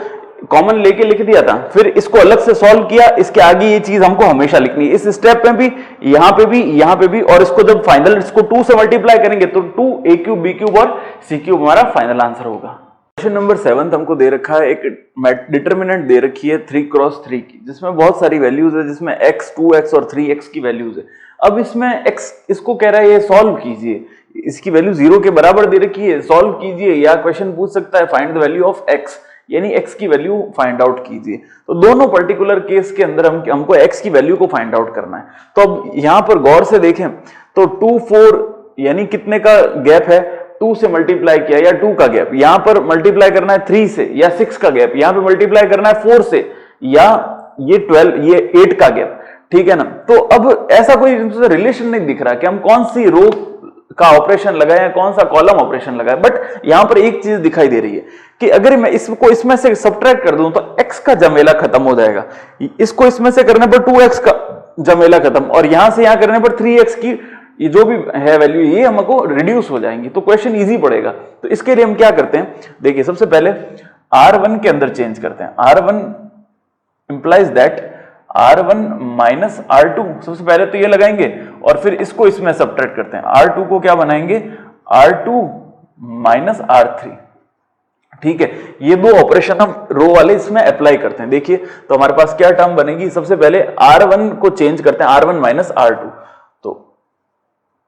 कॉमन लेके लिख दिया था, फिर इसको अलग से सॉल्व किया, इसके आगे ये चीज हमको हमेशा लिखनी है, इस स्टेप में भी यहां पे भी यहां पे भी, और इसको जब फाइनल इसको 2 से मल्टीप्लाई करेंगे तो 2 a क्यूब बी क्यूब और सी क्यूब हमारा फाइनल आंसर होगा। क्वेश्चन नंबर 7 हमको दे रखा है, एक डिटर्मिनेंट दे रखी है 3 क्रॉस 3 की, जिसमें बहुत सारी वैल्यूज है, जिसमें x 2x और 3x की वैल्यूज है। अब इसमें x इसको कह रहा है ये सॉल्व कीजिए, इसकी वैल्यू 0 के बराबर दे रखी है, सॉल्व कीजिए, या क्वेश्चन पूछ सकता है find the value of x, यानी x की वैल्यू फाइंड आउट कीजिए। तो दोनों पर्टिकुलर केस के अंदर हमको x की वैल्यू को फाइंड आउट करना है। तो अब यहां पर गौर से देखें तो 2 4 यानी कितने का गैप है, 2 से मल्टीप्लाई किया या 2 का गैप, यहां पर मल्टीप्लाई करना है 3 से, या 6 का गैप, यहां पे मल्टीप्लाई करना है 4 से, या ये 12 ये 8 का गैप। ठीक है ना, तो अब ऐसा कोई रिलेशन नहीं दिख रहा कि हम कौन सी रो का ऑपरेशन लगाए कौन सा कॉलम ऑपरेशन लगाए, बट यहां पर एक चीज दिखाई दे रही है कि अगर मैं इसको इसमें से सब्ट्रैक्ट कर दूं तो x का जमेला खत्म हो जाएगा, इसको इसमें से करने पर 2x का जमेला खत्म, और यहां से यहां करने पर 3x की ये जो भी है वैल्यू ये हमको रिड्यूस हो जाएंगी, तो क्वेश्चन इजी पड़ेगा। तो इसके लिए हम क्या करते हैं, देखिए सबसे पहले r1 के अंदर चेंज करते हैं, r1 implies that r1 minus r2, सबसे पहले तो ये लगाएंगे और फिर इसको इसमें सब्ट्रैक्ट करते हैं, r2 को क्या बनाएंगे r2 माइनस r3। ठीक है, ये दो ऑपरेशन हम रो वाले इसमें अप्लाई करते हैं। देखिए तो हमारे पास क्या टर्म बनेगी, सबसे पहले r1 को चेंज करते हैं, r1 माइनस r2, तो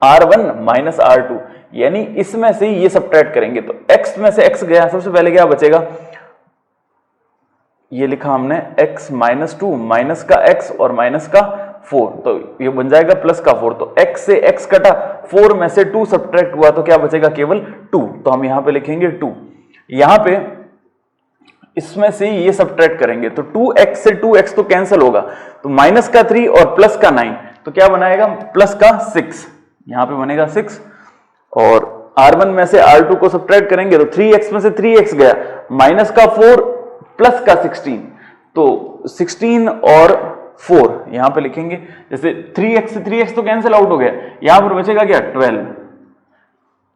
r1 माइनस r2 यानी इसमें से ये सब्ट्रैक्ट करेंगे तो x में से x गया, सबसे पहले क्या बचेगा, ये लिखा हमने x माइनस 2 माइनस का x और माइनस का 4, तो ये बन जाएगा प्लस का 4, तो x से x कटा, 4 में से 2 सब्ट्रैक्ट हुआ तो क्या बचेगा केवल 2, तो हम यहां पे लिखेंगे 2, यहां पे इसमें से ये सब्ट्रैक्ट करेंगे तो 2x से 2x तो कैंसिल होगा, तो माइनस का 3 और प्लस का 9, तो क्या बनाएगा प्लस का 6, यहां पे बनेगा 6, और r1 में से r2 को सब्ट्रैक्ट करेंगे तो 3x में से 3x गया, माइनस का 4 प्लस का 16, तो 16 और 4, यहां पे लिखेंगे जैसे 3x से 3x तो कैंसिल आउट हो गया, यहां पर बचेगा क्या 12,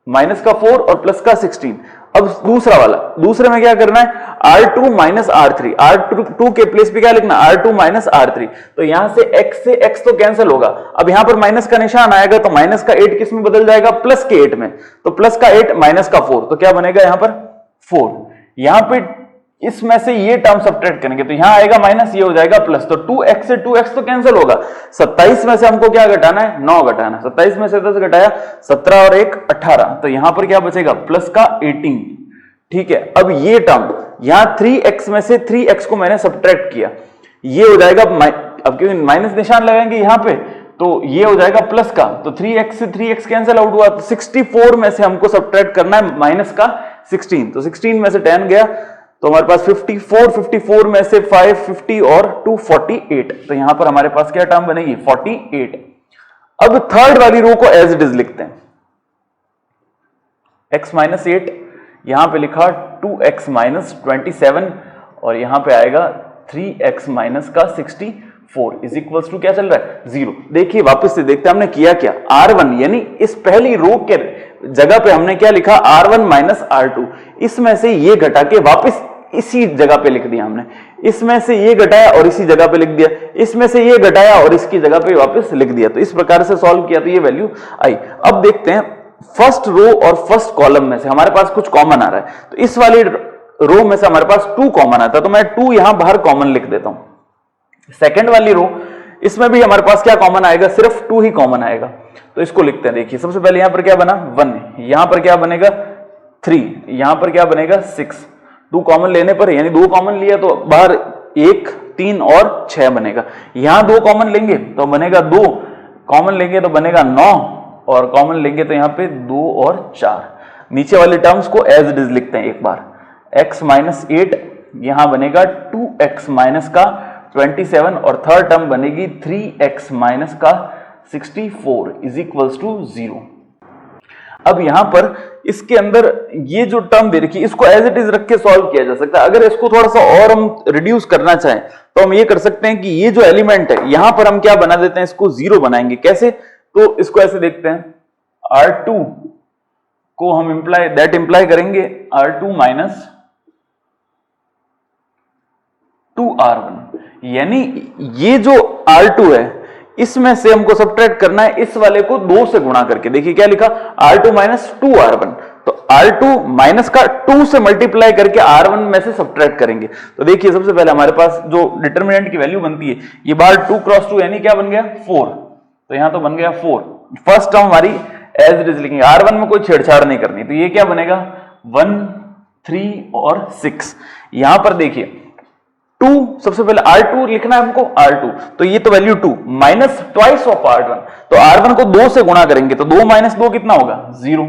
माइनस का 4 और प्लस का 16। अब दूसरा वाला, दूसरे में क्या करना है, R2 माइनस R3, R2 के प्लेस पे क्या लिखना, R2 माइनस R3। तो यहां से x तो कैंसिल होगा, अब यहां पर माइनस का निशान आएगा तो माइनस का 8 किस में बदल जाएगा, प्लस के 8 में। तो प्लस का 8 माइनस का 4, तो क्या बनेगा यहां पर 4। यहां पे इसमें से ये टर्म सब्ट्रैक्ट करेंगे तो यहां आएगा माइनस, ये हो जाएगा प्लस, तो 2x से 2x तो कैंसिल होगा। 27 में से हमको क्या घटाना है, 9 घटाना। 27 में से 10 घटाया 17 और 1 18, तो यहां पर क्या बचेगा प्लस का 18। ठीक है, अब ये टर्म यहां 3x में से 3x को मैंने सब्ट्रैक्ट किया, ये हो जाएगा, अब क्योंकि माइनस निशान लगाएंगे यहां पे तो ये हो जाएगा प्लस का, तो 3x से 3x कैंसिल आउट हुआ, तो 64 में से हमको सब्ट्रैक्ट करना है माइनस का 16, तो 16 में से 10 गया तो हमारे पास 54 में से 5 50 और 2 48, तो यहां पर हमारे पास क्या टर्म बनेगी 48। अब थर्ड वाली रो को एज इट इज लिखते हैं, x माइनस 8, यहां पे लिखा 2x माइनस 27 और यहां पे आएगा 3x माइनस का 64 इज इक्वल्स टू क्या चल रहा है 0। देखिए वापस से देखते हैं हमने किया क्या, R1 यानी इस पहली रो के जगह पे हमने क्या लिखा R1 माइनस R2, इसमें से ये घटा के वापस इसी जगह पे लिख दिया हमने, इसमें से ये घटाया और इसी जगह पे लिख दिया, इसमें से ये घटाया और इसकी जगह पे वापस लिख दिया, तो इस प्रकार से सॉल्व किया तो ये वैल्यू आई। अब देखते हैं फर्स्ट रो और फर्स्ट कॉलम में से हमारे पास कुछ कॉमन आ रहा है, तो इस वाली रो में से हमारे पास 2 कॉमन आता है, तो मैं 2 यहां बाहर कॉमन लिख देता हूं। सेकेंड वाली रो, इसमें भी हमारे पास क्या कॉमन आएगा, सिर्फ 2 ही कॉमन आएगा, तो इसको लिखते हैं। देखिए सबसे पहले यहां पर क्या बना 1, यहां पर क्या बनेगा 3, यहां पर क्या बनेगा 6, 2 कॉमन लेने पर यानी 2 कॉमन लिया तो बाहर 1 3 और 6 बनेगा, यहां 2 कॉमन लेंगे तो बनेगा 2, कॉमन लेंगे तो बनेगा 9 और कॉमन लेंगे तो यहां पे 2 और 4। नीचे वाले टर्म्स को एज इट इज लिखते हैं एक बार, x माइनस 8, यहां बनेगा 2x माइनस का 27 और थर्ड टर्म बनेगी 3x माइनस का 64 इज इक्वल्स टू 0। अब यहां पर इसके अंदर ये जो टर्म दे रखी है इसको एज इट इज रख के सॉल्व किया जा सकता है। अगर इसको थोड़ा सा और हम रिड्यूस करना चाहें तो हम ये कर सकते हैं कि ये जो एलिमेंट है यहां पर हम क्या बना देते हैं, इसको 0 बनाएंगे। कैसे, तो इसको ऐसे देखते हैं, R2 को हम इंप्लाई करेंगे R2 माइनस 2R1, यानी ये जो R2 है इसमें से हमको सब्ट्रैक्ट करना है इस वाले को 2 से गुणा करके। देखिए क्या लिखा, R2 माइनस 2R1, तो R2 माइनस का 2 से मल्टीप्लाई करके R1 में से सब्ट्रैक्ट करेंगे। तो देखिए सबसे पहले हमारे पास जो डिटर्मिनेंट की वैल्यू बनती है ये बाहर 2 क्रॉस 2 यानी क्या बन गया 4, तो यहां तो बन गया 4। फर्स्ट टर्म हमारी एज इट इज लिखेंगे, R1 में कोई छेड़छाड़ नहीं करनी, तो ये क्या बनेगा 1 3 और 6। यहां पर देखिए 2, सबसे पहले R2 लिखना है हमको, R2 तो ये तो value 2 minus twice of R1, तो R1 को 2 से गुणा करेंगे तो 2 माइनस 2 कितना होगा 0।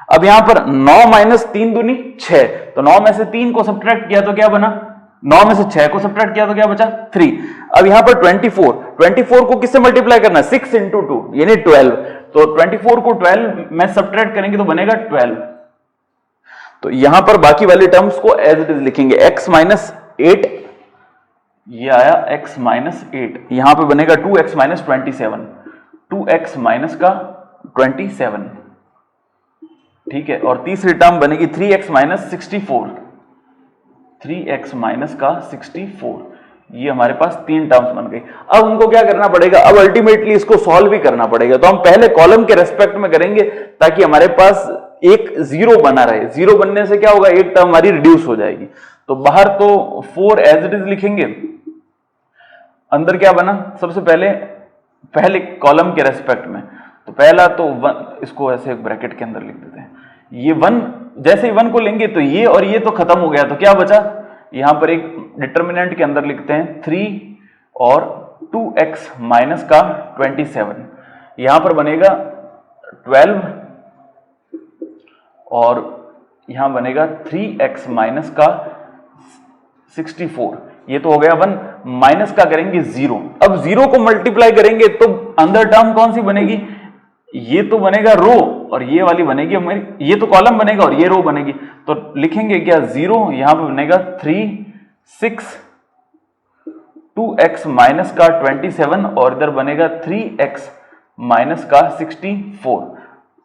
अब यहां पर 9 माइनस 3 दूनी 6, तो 9 में से 3 को सब्ट्रैक्ट किया तो क्या बना, 9 में से 6 को सब्ट्रैक्ट किया तो क्या बचा 3। अब यहां पर 24 को किससे मल्टीप्लाई करना है 6 इंटू 2 यानी 12, तो 24 को 12 में सब्ट्रैक्ट करेंगे तो बनेगा 12। तो यहां पर बाकी वाले टर्म्स को एज इट इज लिखेंगे, x माइनस 8, ये आया x माइनस 8, यहां पे बनेगा 2x माइनस 27, 2x माइनस का 27, ठीक है। और तीसरी टर्म बनेगी 3x माइनस 64, 3x माइनस का 64, ये हमारे पास 3 टर्म्स बन गई। अब हमको क्या करना पड़ेगा, अब अल्टीमेटली इसको सॉल्व ही करना पड़ेगा, तो हम पहले कॉलम के रेस्पेक्ट में करेंगे ताकि हमारे पास एक 0 बना रहे। 0 बनने से क्या होगा, एक टर्म हमारी रिड्यूस हो जाएगी। तो बाहर तो 4 एज इट इज लिखेंगे, अंदर क्या बना, सबसे पहले कॉलम के रेस्पेक्ट में, तो पहला तो 1, इसको ऐसे एक ब्रैकेट के अंदर लिख देते हैं, ये 1, जैसे ही 1 को लेंगे तो ये और ये तो खत्म हो गया, तो क्या बचा, यहां पर एक डिटर्मिनेंट के अंदर लिखते हैं 3 और 2x माइनस का 27, यहां पर बनेगा 12 और यहां बनेगा 3x माइनस का 64, ये तो हो गया 1, माइनस का करेंगे 0। अब 0 को मल्टीप्लाई करेंगे तो अंदर टर्म कौन सी बनेगी, ये तो बनेगा रो और ये वाली बनेगी हमारी, ये तो कॉलम बनेगा और ये रो बनेगी, तो लिखेंगे क्या 0, यहां पर बनेगा 3 6 2x माइनस का 27 और इधर बनेगा 3x माइनस का 64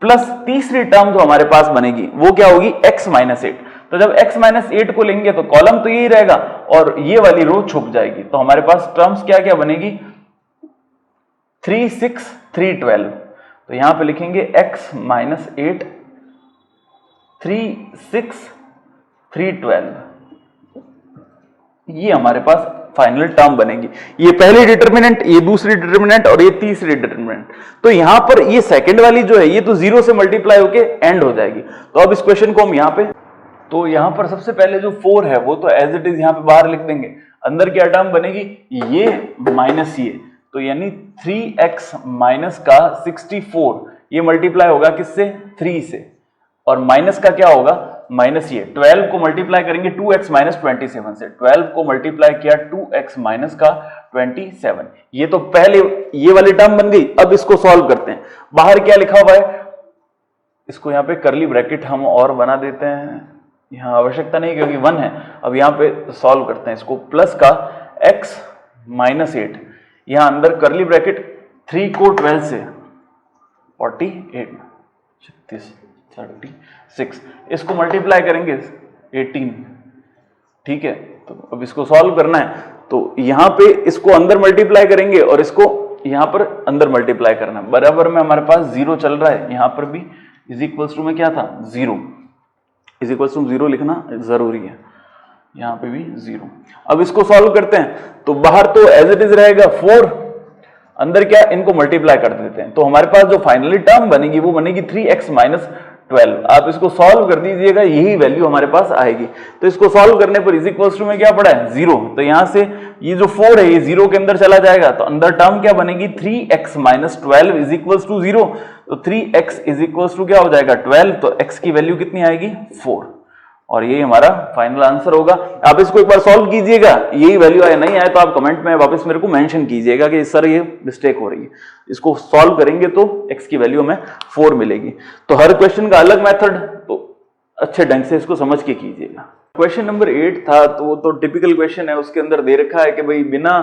प्लस तीसरी टर्म जो हमारे पास बनेगी वो क्या होगी x माइनस 8। तो जब x माइनस 8 को लेंगे तो कॉलम तो यही रहेगा और ये वाली रो छुप जाएगी। तो हमारे पास टर्म्स क्या क्या बनेगी 3 6 3 12। तो यहां पे लिखेंगे x माइनस 8 3 6 3 12, ये हमारे पास फाइनल टर्म बनेगी। ये पहली डिटर्मिनेंट, ये दूसरी डिटर्मिनेंट और ये तीसरी डिटर्मिनेंट। तो यहां पर ये सेकंड वाली जो है ये तो 0 से मल्टीप्लाई होके एंड हो जाएगी। तो अब इस क्वेश्चन को हम यहां पे, तो यहां पर सबसे पहले जो 4 है वो तो एज इट इज यहां पे बाहर लिख देंगे। अंदर क्या टर्म बनेगी ये माइनस ये, तो यानी 3x माइनस का 64 ये मल्टीप्लाई होगा किससे 3 से, और माइनस का क्या होगा माइनस ये 12 को मल्टीप्लाई करेंगे 2x माइनस 27 से, 12 को मल्टीप्लाई किया 2x माइनस का 27, ये तो पहले ये वाली टर्म बन गई। अब इसको सॉल्व करते हैं। बाहर क्या लिखा हुआ है, इसको यहाँ पे करली ब्रैकेट हम और बना देते हैं, यहाँ आवश्यकता नहीं क्योंकि 1 है। अब यहाँ पे सॉल्व करते हैं इसको, प्लस का x माइनस 8, यहाँ अंदर करली ब्रैकेट 3 को 12 से 48 36 36, इसको मल्टीप्लाई करेंगे 18, ठीक है। तो अब इसको सॉल्व करना है तो यहां पे इसको अंदर मल्टीप्लाई करेंगे और इसको यहां पर अंदर मल्टीप्लाई करना है। बराबर में हमारे पास 0 चल रहा है, यहां पर भी इज इक्वल्स टू में क्या था 0, इज इक्वल्स टू 0 लिखना जरूरी है, यहां पे भी 0। अब इसको सॉल्व करते हैं तो बाहर तो एज इट इज रहेगा 4, अंदर क्या इनको मल्टीप्लाई कर देते हैं। तो हमारे पास जो फाइनली टर्म बनेगी वो बनेगी 3x माइनस 12। आप इसको सॉल्व कर दीजिएगा, यही वैल्यू हमारे पास आएगी। तो इसको सॉल्व करने पर इज इक्वल्स टू में क्या पड़ा है 0, तो यहां से ये जो 4 है ये 0 के अंदर चला जाएगा, तो अंदर टर्म क्या बनेगी 3x minus 12 is equals to 0। तो 3x इज इक्वल्स टू क्या हो जाएगा 12, तो x की वैल्यू कितनी आएगी 4, और यही हमारा फाइनल आंसर होगा। आप इसको एक बार सॉल्व कीजिएगा, यही वैल्यू आए नहीं आए तो आप कमेंट में वापस मेरे को मेंशन कीजिएगा कि सर ये मिस्टेक हो रही है। इसको सॉल्व करेंगे तो x की वैल्यू हमें 4 मिलेगी। तो हर क्वेश्चन का अलग मेथड, तो अच्छे ढंग से इसको समझ के कीजिएगा। क्वेश्चन नंबर 8 था, तो वो तो टिपिकल क्वेश्चन है, उसके अंदर दे रखा है कि भाई बिना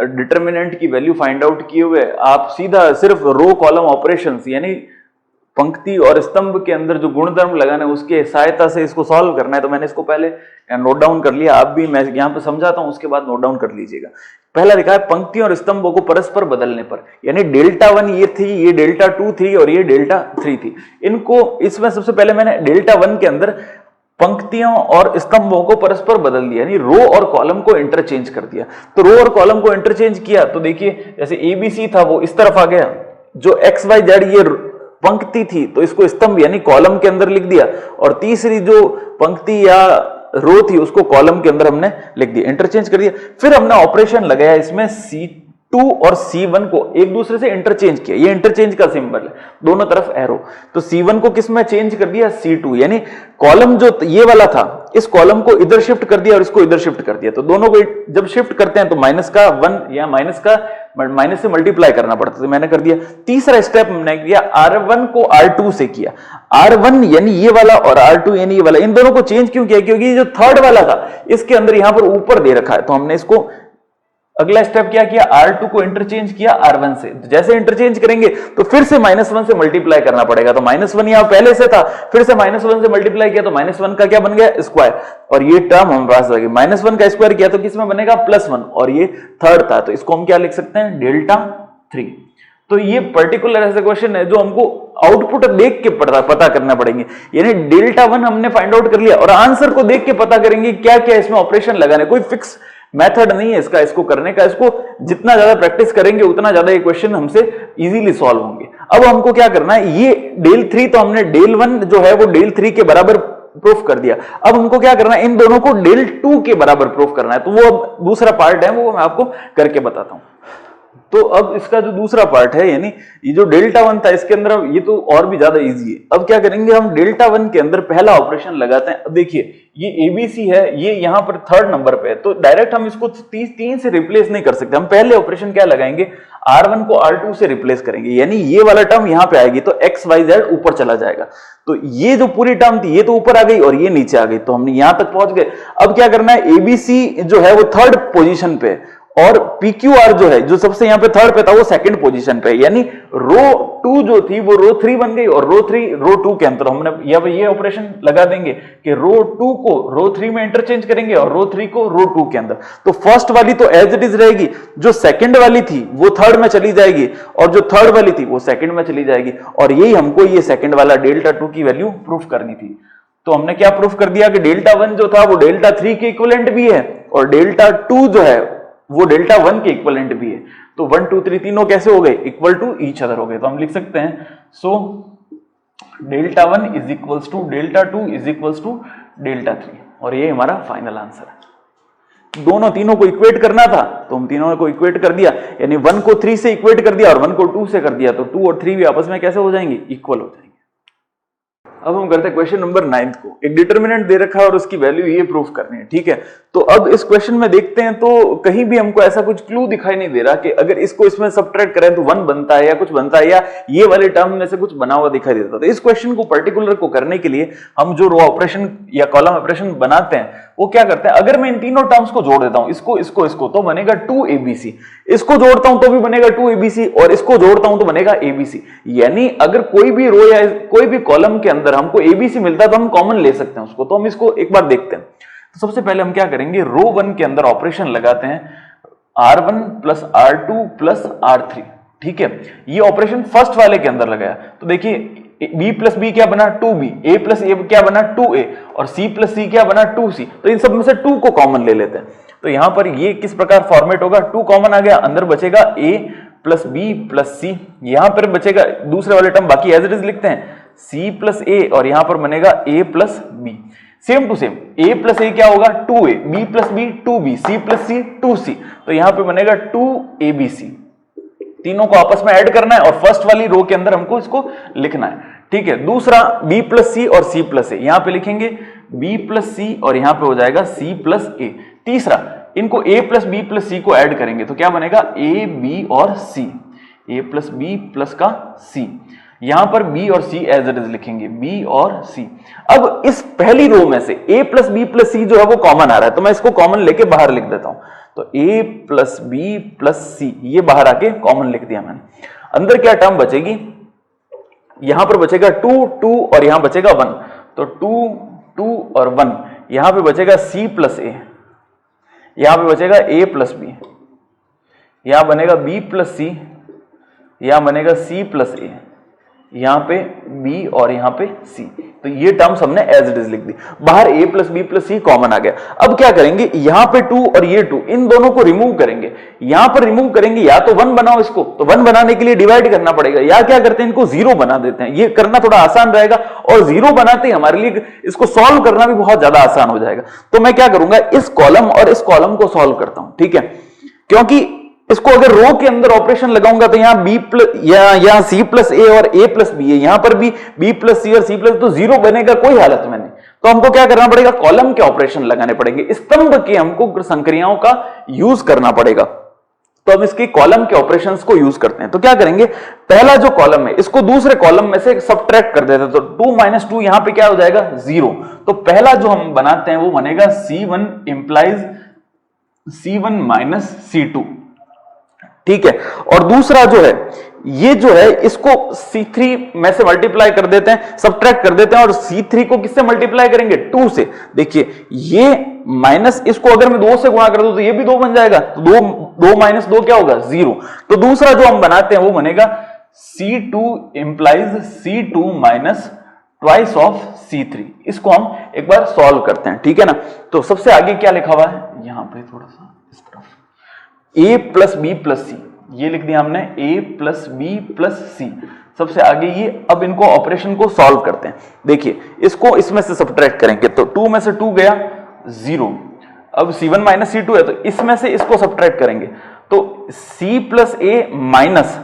डिटर्मिनेंट की वैल्यू फाइंड आउट किए हुए आप सीधा सिर्फ रो कॉलम ऑपरेशंस यानी पंक्ति और स्तंभ के अंदर जो गुणधर्म लगाना है उसके सहायता से इसको सॉल्व करना है। तो मैंने इसको पहले नोट डाउन कर लिया, आप भी मैं यहाँ पे समझाता हूँ उसके बाद नोट डाउन कर लीजिएगा। पहला लिखा है पंक्तियों और स्तंभों को परस्पर बदलने पर, यानी डेल्टा 1 ये थी, ये डेल्टा 2 थी और ये डेल्टा 3 थी। इनको इसमें सबसे पहले मैंने डेल्टा 1 के अंदर पंक्तियों और स्तंभों को परस्पर बदल दिया, यानी रो और कॉलम को इंटरचेंज कर दिया। तो रो और कॉलम को इंटरचेंज किया तो देखिए जैसे ABC था वो इस तरफ आ गया, जो XYZ ये पंक्ति थी तो इसको स्तंभ यानी कॉलम के अंदर लिख दिया, और तीसरी जो पंक्ति या रो थी उसको कॉलम के अंदर हमने लिख दिया, इंटरचेंज कर दिया। फिर हमने ऑपरेशन लगाया इसमें C2 और C1 को एक दूसरे से इंटरचेंज किया, ये इंटरचेंज का सिंबल है, दोनों तरफ एरो। तो C1 को किस में चेंज कर दिया C2, यानी कॉलम जो ये वाला था इस कॉलम को इधर शिफ्ट कर दिया और इसको इधर शिफ्ट कर दिया। तो दोनों को जब शिफ्ट करते हैं तो माइनस का 1 या माइनस से मल्टीप्लाई करना पड़ता है, तो मैंने कर दिया। तीसरा स्टेप हमने किया R1 को R2 से किया, R1 यानी ये वाला और R2 यानी ये वाला, इन दोनों को चेंज क्यों किया, क्योंकि जो थर्ड वाला था इसके अंदर यहां पर ऊपर दे रखा है, तो हमने इसको अगला स्टेप क्या किया R2 को इंटरचेंज किया R1 से। जैसे इंटरचेंज करेंगे तो फिर से -1 से मल्टीप्लाई करना पड़ेगा, तो -1 यहां पहले से था, फिर से -1 से मल्टीप्लाई किया तो -1 का क्या बन गया स्क्वायर, और ये टर्म हम पास आ गई। -1 का स्क्वायर किया तो किसमें बनेगा +1, और ये थर्ड था तो इसको हम क्या लिख सकते हैं डेल्टा 3। तो ये पर्टिकुलर ऐसा क्वेश्चन है जो हमको आउटपुट देख के पता करना पड़ेंगे, यानी डेल्टा 1 हमने फाइंड आउट कर लिया और आंसर को देख के पता करेंगे क्या क्या इसमें ऑपरेशन लगाने। कोई फिक्स मेथड नहीं है इसको करने का, इसको जितना ज्यादा प्रैक्टिस करेंगे उतना ज्यादा ये क्वेश्चन हमसे इजीली सॉल्व होंगे। अब हमको क्या करना है, ये डेल 3 तो हमने डेल 1 जो है वो डेल 3 के बराबर प्रूफ कर दिया। अब हमको क्या करना है, इन दोनों को डेल 2 के बराबर प्रूफ करना है, तो वो दूसरा पार्ट है वो मैं आपको करके बताता हूं। तो अब इसका जो दूसरा पार्ट है, यानी ये जो डेल्टा 1 था इसके अंदर ये तो और भी ज्यादा इजी है। अब क्या करेंगे, हम डेल्टा 1 के अंदर पहला ऑपरेशन लगाते हैं। अब देखिए ये ABC है, ये यहां पर थर्ड नंबर पे है, तो डायरेक्ट हम इसको 3 से रिप्लेस नहीं कर सकते। हम पहले ऑपरेशन क्या लगाएंगे, R1 को R2 से रिप्लेस करेंगे, यानी ये वाला टर्म यहां पे आएगी तो XYZ ऊपर चला जाएगा। तो ये जो पूरी टर्म थी ये तो ऊपर आ गई और ये नीचे आ गई, तो हमने यहां तक पहुंच गए। अब क्या करना है, ABC जो है वो थर्ड पोजीशन पे है और PQR जो है, जो सबसे यहाँ पे थर्ड पे था, वो सेकंड पोजीशन पे, यानी रो 2 जो थी वो रो 3 बन गई, और रो 3 रो 2 के अंदर हमने ये ऑपरेशन लगा देंगे कि रो 2 को रो 3 में इंटरचेंज करेंगे और रो 3 को रो 2 के अंदर। तो फर्स्ट वाली तो एज इट इज रहेगी, जो सेकंड वाली थी वो थर्ड में चली जाएगी, और जो थर्ड वाली थी वो सेकंड में चली जाएगी, और यही हमको ये सेकंड वाला डेल्टा 2 की वैल्यू प्रूफ करनी थी। तो हमने क्या प्रूफ कर दिया कि डेल्टा 1 जो था वो डेल्टा 3 के इक्विवेलेंट भी है, और डेल्टा 2 जो है वो डेल्टा 1 के इक्विवेलेंट भी है। तो 1 2 3 तीनों कैसे हो गए, इक्वल टू ईच अदर हो गए। तो हम लिख सकते हैं so delta 1 is equals to delta 2 is equals to delta 3, और ये हमारा फाइनल आंसर है। दोनों तीनों को इक्वेट करना था तो हम तीनों को इक्वेट कर दिया, यानी 1 को 3 से इक्वेट कर दिया और 1 को 2 से कर दिया, तो 2 और 3 भी आपस में कैसे हो जाएंगे, इक्वल हो जाएंगे। अब हम करते हैं क्वेश्चन नंबर 9 को। एक डिटर्मिनेंट दे रखा है और उसकी वैल्यू ये प्रूफ करनी है, ठीक है। तो अब इस क्वेश्चन में देखते हैं, तो कहीं भी हमको ऐसा कुछ क्लू दिखाई नहीं दे रहा कि अगर इसको इसमें सब्ट्रैक्ट करें तो 1 बनता है या कुछ बनता है, या ये वाले टर्म में से कुछ बना हुआ दिखाई देता है। तो इस क्वेश्चन को पर्टिकुलर को करने के लिए हम जो रो ऑपरेशन या कॉलम ऑपरेशन बनाते हैं वो क्या करते हैं, अगर मैं इन तीनों टर्म्स को जोड़ देता हूं, इसको इसको इसको, तो बनेगा 2abc, इसको जोड़ता हूं तो भी बनेगा 2abc, और इसको जोड़ता हूं तो बनेगा abc। यानी अगर कोई भी रो या कोई भी कॉलम के अंदर हमको abc मिलता है तो हम कॉमन ले सकते हैं उसको। तो हम इसको एक बार देखते हैं। तो सबसे पहले हम क्या करेंगे, रो 1 के अंदर ऑपरेशन लगाते हैं r1 plus r2 plus r3, ठीक है। ये ऑपरेशन फर्स्ट वाले के अंदर लगाया, तो देखिए b प्लस बी क्या बना 2b, a प्लस ए क्या बना 2a, और c प्लस सी क्या बना 2c। तो इन सब में से 2 को कॉमन ले लेते हैं। तो यहां पर ये किस प्रकार फॉर्मेट होगा, 2 कॉमन आ गया, अंदर बचेगा a प्लस बी प्लस सी, यहां पर बचेगा दूसरे वाले टर्म बाकी एज इट इज लिखते हैं c प्लस ए, और यहां पर बनेगा a plus B. Same to same a plus A क्या होगा 2a, b plus B 2b, c plus C 2c, तो यहां पे बनेगा 2abc। तीनों को आपस में ऐड करना है और फर्स्ट वाली रो के अंदर हमको इसको लिखना है, ठीक है। दूसरा b प्लस सी और c प्लस ए, यहां पे लिखेंगे b प्लस सी और यहां पे हो जाएगा c प्लस ए। तीसरा इनको a प्लस बी प्लस सी को ऐड करेंगे तो क्या बनेगा a b और c, a plus B plus का c, यहां पर b और c एज इट इज लिखेंगे b और c। अब इस पहली रो में से a प्लस बी प्लस सी जो है वो कॉमन आ रहा है, तो मैं इसको कॉमन लेके बाहर लिख देता हूं। तो a प्लस बी प्लस सी ये बाहर आके कॉमन लिख दिया मैंने। अंदर क्या टर्म बचेगी, यहां पर बचेगा 2 2 और यहां बचेगा 1, तो 2 2 और 1, यहां पे बचेगा c प्लस ए, यहां पे बचेगा a प्लस बी, यहां बनेगा b प्लस सी, यहां बनेगा c प्लस ए, यहां पे b और यहां पे c। तो ये टर्म्स हमने एज इट इज लिख दी, बाहर a plus B plus C common आ गया। अब क्या करेंगे, यहां पे 2 और ये 2 इन दोनों को रिमूव करेंगे, यहां पर रिमूव करेंगे, या तो 1 बनाओ इसको, तो 1 बनाने के लिए डिवाइड करना पड़ेगा, या क्या करते हैं इनको 0 बना देते हैं, ये करना थोड़ा आसान रहेगा, और 0 बनाते ही हमारे लिए इसको सॉल्व करना भी बहुत ज्यादा आसान हो जाएगा। तो मैं क्या करूंगा, इस कॉलम और इस कॉलम को सॉल्व करता हूं, ठीक है। क्योंकि इसको अगर रो के अंदर ऑपरेशन लगाऊंगा तो यहां b प्लस यहां c प्लस ए और a प्लस बी है, यहां पर भी b प्लस सी और c प्लस, तो 0 बनेगा कोई हालत में नहीं। तो हमको क्या करना पड़ेगा, कॉलम के ऑपरेशन लगाने पड़ेंगे, स्तंभ के हमको संक्रियाओं का यूज करना पड़ेगा। तो हम इसके कॉलम के ऑपरेशंस को यूज करते हैं। तो क्या करेंगे, पहला जो कॉलम है इसको दूसरे कॉलम में से सब्ट्रैक्ट कर देते हैं, तो 2 माइनस 2 यहां पे क्या हो जाएगा 0। तो पहला जो हम बनाते हैं वो बनेगा c1 implies c1 minus c2, ठीक है। और दूसरा जो है ये जो है इसको c3 में से मल्टीप्लाई कर देते हैं, सब्ट्रैक्ट कर देते हैं, और c3 को किससे मल्टीप्लाई करेंगे 2 से। देखिए ये माइनस, इसको अगर मैं 2 से गुणा कर दूं तो ये भी 2 बन जाएगा, तो 2 माइनस 2 क्या होगा 0। तो दूसरा जो हम बनाते हैं वो बनेगा c2 implies c2 minus twice of c3। इसको हम एक बार सॉल्व करते हैं, ठीक है ना। तो सबसे आगे क्या लिखा हुआ है, यहां पे थोड़ा सा इस तरफ a प्लस बी प्लस सी, ये लिख दिया हमने a प्लस बी प्लस सी। सबसे आगे ये, अब इनको ऑपरेशन को सॉल्व करते हैं। देखिए इसको इसमें से सब्ट्रैक्ट करेंगे तो 2 में से 2 गया 0, अब c1 माइनस c2 है तो इसमें से इसको सब्ट्रैक्ट करेंगे, तो c प्लस ए माइनस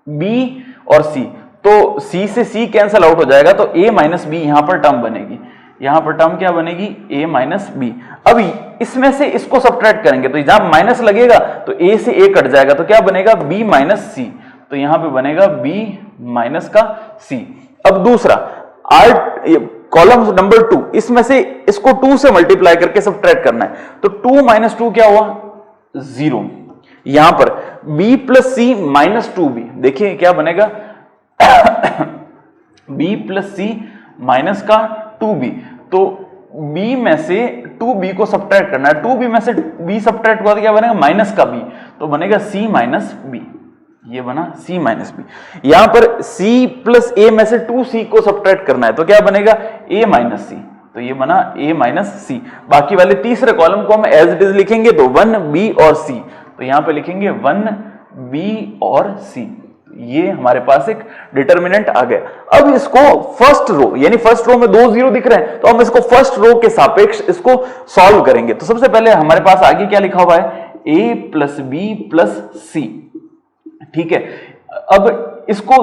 बी और c, तो c से c कैंसिल आउट हो जाएगा, तो a माइनस बी यहां पर टर्म बनेगी, यहां पर टर्म क्या बनेगी a माइनस बी। अब इसमें से इसको सब्ट्रैक्ट करेंगे तो जहां माइनस लगेगा तो a से a कट जाएगा, तो क्या बनेगा b माइनस c, तो यहां पे बनेगा b माइनस का c। अब दूसरा कॉलम नंबर 2, इसमें से इसको 2 से मल्टीप्लाई करके सब्ट्रैक्ट करना है, तो 2 माइनस 2 क्या हुआ 0। यहां पर b प्लस सी माइनस 2b, देखिए क्या बनेगा b प्लस सी माइनस का 2b, तो b में से 2b को सब्ट्रैक्ट करना है, 2b में से b सब्ट्रैक्ट हुआ तो क्या बनेगा माइनस का b, तो बनेगा c माइनस b, ये बना c माइनस b। यहां पर c प्लस a में से 2c को सब्ट्रैक्ट करना है तो क्या बनेगा a माइनस c, तो ये बना a माइनस c। बाकी वाले तीसरे कॉलम को हम एज इट इज लिखेंगे, तो 1b और c, तो यहां पे लिखेंगे 1b और c, ये हमारे पास एक डिटर्मिनेंट आ गया। अब इसको फर्स्ट रो, यानी फर्स्ट रो में 2 0 दिख रहे हैं, तो हम इसको फर्स्ट रो के सापेक्ष इसको सॉल्व करेंगे। तो सबसे पहले हमारे पास आगे क्या लिखा हुआ है, a प्लस बी प्लस सी, ठीक है। अब इसको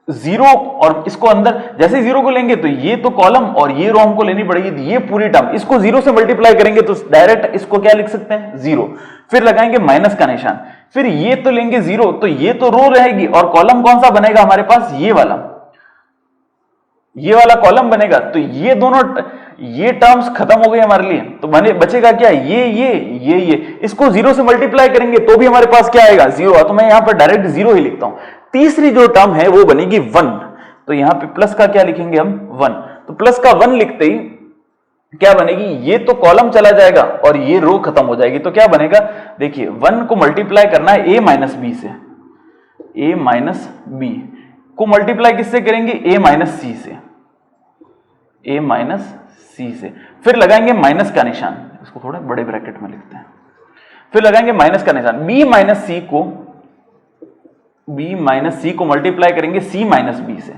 0 और इसको अंदर जैसे 0 को लेंगे तो ये तो कॉलम और ये रो हमको लेनी पड़ेगी, तो ये पूरी टर्म इसको 0 से मल्टीप्लाई करेंगे तो डायरेक्ट इसको क्या लिख सकते हैं 0, फिर लगाएंगे माइनस का निशान, फिर ये तो लेंगे 0, तो ये तो रो रहेगी और कॉलम कौन सा बनेगा हमारे पास, ये वाला कॉलम बनेगा। तो ये दोनों ये टर्म्स खत्म हो गए हमारे लिए, तो बचेगा क्या, ये इसको 0 से मल्टीप्लाई करेंगे तो भी हमारे पास क्या आएगा 0, तो मैं यहां पर डायरेक्ट 0 ही लिखता हूं। तीसरी जो टर्म है वो बनेगी 1, तो यहां पे प्लस का क्या लिखेंगे हम 1, तो प्लस का 1 लिखते ही क्या बनेगी, ये तो कॉलम चला जाएगा और ये रो खत्म हो जाएगी, तो क्या बनेगा, देखिए 1 को मल्टीप्लाई करना है a माइनस बी से, a माइनस बी को मल्टीप्लाई किससे करेंगे, a माइनस सी से, a माइनस सी से, फिर लगाएंगे माइनस का निशान, इसको थोड़ा बड़े ब्रैकेट में लिखते हैं, फिर लगाएंगे माइनस का निशान, b माइनस सी को मल्टीप्लाई करेंगे c माइनस बी से,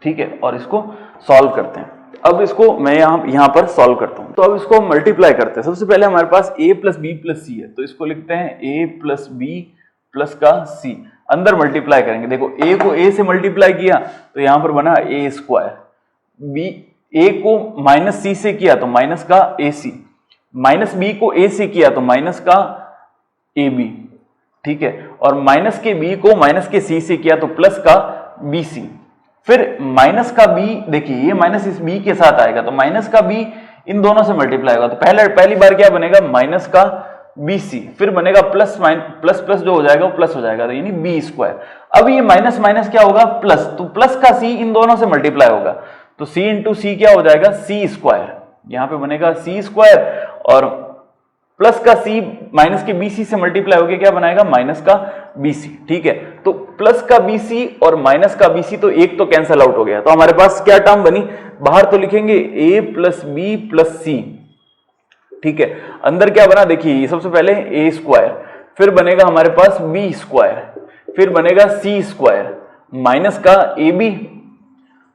ठीक है, और इसको सॉल्व करते हैं। अब इसको मैं यहां पर सॉल्व करता हूं, तो अब इसको मल्टीप्लाई करते हैं। सबसे पहले हमारे पास a प्लस बी प्लस सी है, तो इसको लिखते हैं a प्लस बी प्लस का c, अंदर मल्टीप्लाई करेंगे, देखो a को a से मल्टीप्लाई किया तो यहां पर बना a स्क्वायर, b a को माइनस c से किया तो माइनस का ac, माइनस b को a से किया तो माइनस का ab, ठीक है, और माइनस के b को माइनस के c से किया तो प्लस का bc, फिर माइनस का b, देखिए ये माइनस इस b के साथ आएगा तो माइनस का b इन दोनों से मल्टीप्लाई होगा, तो पहली बार क्या बनेगा माइनस का bc, फिर बनेगा प्लस प्लस जो हो जाएगा वो प्लस हो जाएगा, तो यानी b स्क्वायर। अब ये माइनस माइनस क्या होगा प्लस, तो प्लस का c इन दोनों से मल्टीप्लाई होगा, तो c इंटू सी क्या हो जाएगा c स्क्वायर, यहां पे बनेगा c स्क्वायर, और प्लस का c माइनस के bc से मल्टीप्लाई होकर क्या बनाएगा माइनस का bc, ठीक है। तो प्लस का bc और माइनस का bc, तो एक तो कैंसल आउट हो गया, तो हमारे पास क्या टर्म बनी, बाहर तो लिखेंगे a प्लस बी प्लस सी, ठीक है, अंदर क्या बना, देखिए सबसे पहले a स्क्वायर, फिर बनेगा हमारे पास b स्क्वायर, फिर बनेगा c स्क्वायर, माइनस का ab,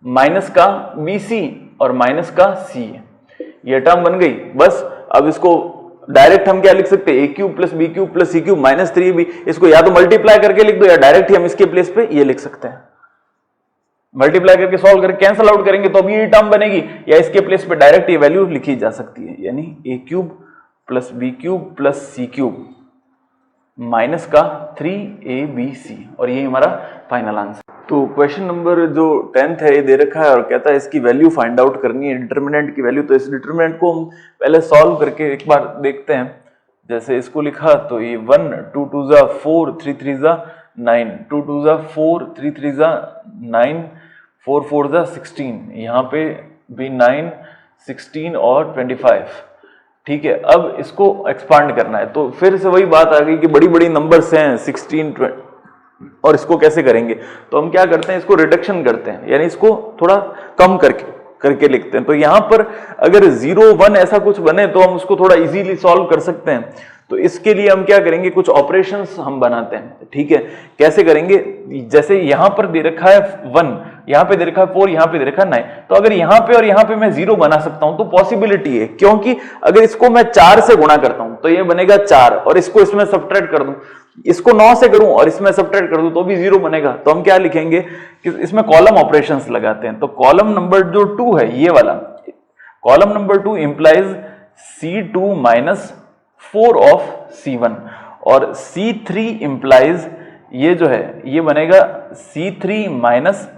माइनस का bc और माइनस का c, ये टर्म बन गई। बस अब इसको डायरेक्ट हम क्या लिख सकते हैं, a cube plus b cube plus c cube minus 3b, इसको या तो मल्टीप्लाई करके लिख दो या डायरेक्ट ही हम इसके प्लेस पे ये लिख सकते हैं, मल्टीप्लाई करके सॉल्व करके कैंसल आउट करेंगे तो अभी ये टर्म बनेगी, या इसके प्लेस पे डायरेक्ट ये वैल्यू लिखी जा सकती है, यानी a cube plus b cube plus c cube minus का 3abc, और ये हमारा फाइनल आंसर। तो क्वेश्चन नंबर जो 10th है ये दे रखा है और कहता है इसकी वैल्यू फाइंड आउट करनी है, डिटर्मिनेंट की वैल्यू। तो इस डिटर्मिनेंट को हम पहले सॉल्व करके एक बार देखते हैं। जैसे इसको लिखा तो ये 1 2 2 जा 4 3 3 जा 9, 2 2 जा 4 3 3 जा 9, 4 4 जा 16, यहाँ पे भी 9 16 और 25, ठीक है। अब इसको एक्सपांड करना है, तो फिर से वही बात आ गई कि बड़ी बड़ी नंबर्स हैं 16 20, और इसको कैसे करेंगे, तो हम क्या करते हैं इसको रिडक्शन करते हैं, यानी इसको थोड़ा कम करके लिखते हैं। तो यहां पर अगर 0 1 ऐसा कुछ बने तो हम उसको थोड़ा इजीली सॉल्व कर सकते हैं। तो इसके लिए हम क्या करेंगे, कुछ ऑपरेशंस हम बनाते हैं, ठीक है। कैसे करेंगे, जैसे यहां पर दे रखा है 1, यहां पे दे रखा है 4, यहां पे दे रखा है 9, तो अगर यहां पे और यहां पे मैं 0 बना सकता हूं तो पॉसिबिलिटी है, क्योंकि अगर इसको मैं 4 से गुणा करता हूं तो ये बनेगा 4, और इसको इसमें सब्ट्रैक्ट कर दूं, इसको 9 से करूं और इसमें सब्ट्रैक्ट कर दूं तो भी 0 बनेगा। तो हम क्या लिखेंगे कि इसमें कॉलम ऑपरेशंस लगाते हैं। तो कॉलम नंबर जो 2 है ये वाला, column number 2 implies C2 minus 4 of C1, और C3 इंप्लाइज ये जो है ये बनेगा C3 माइनस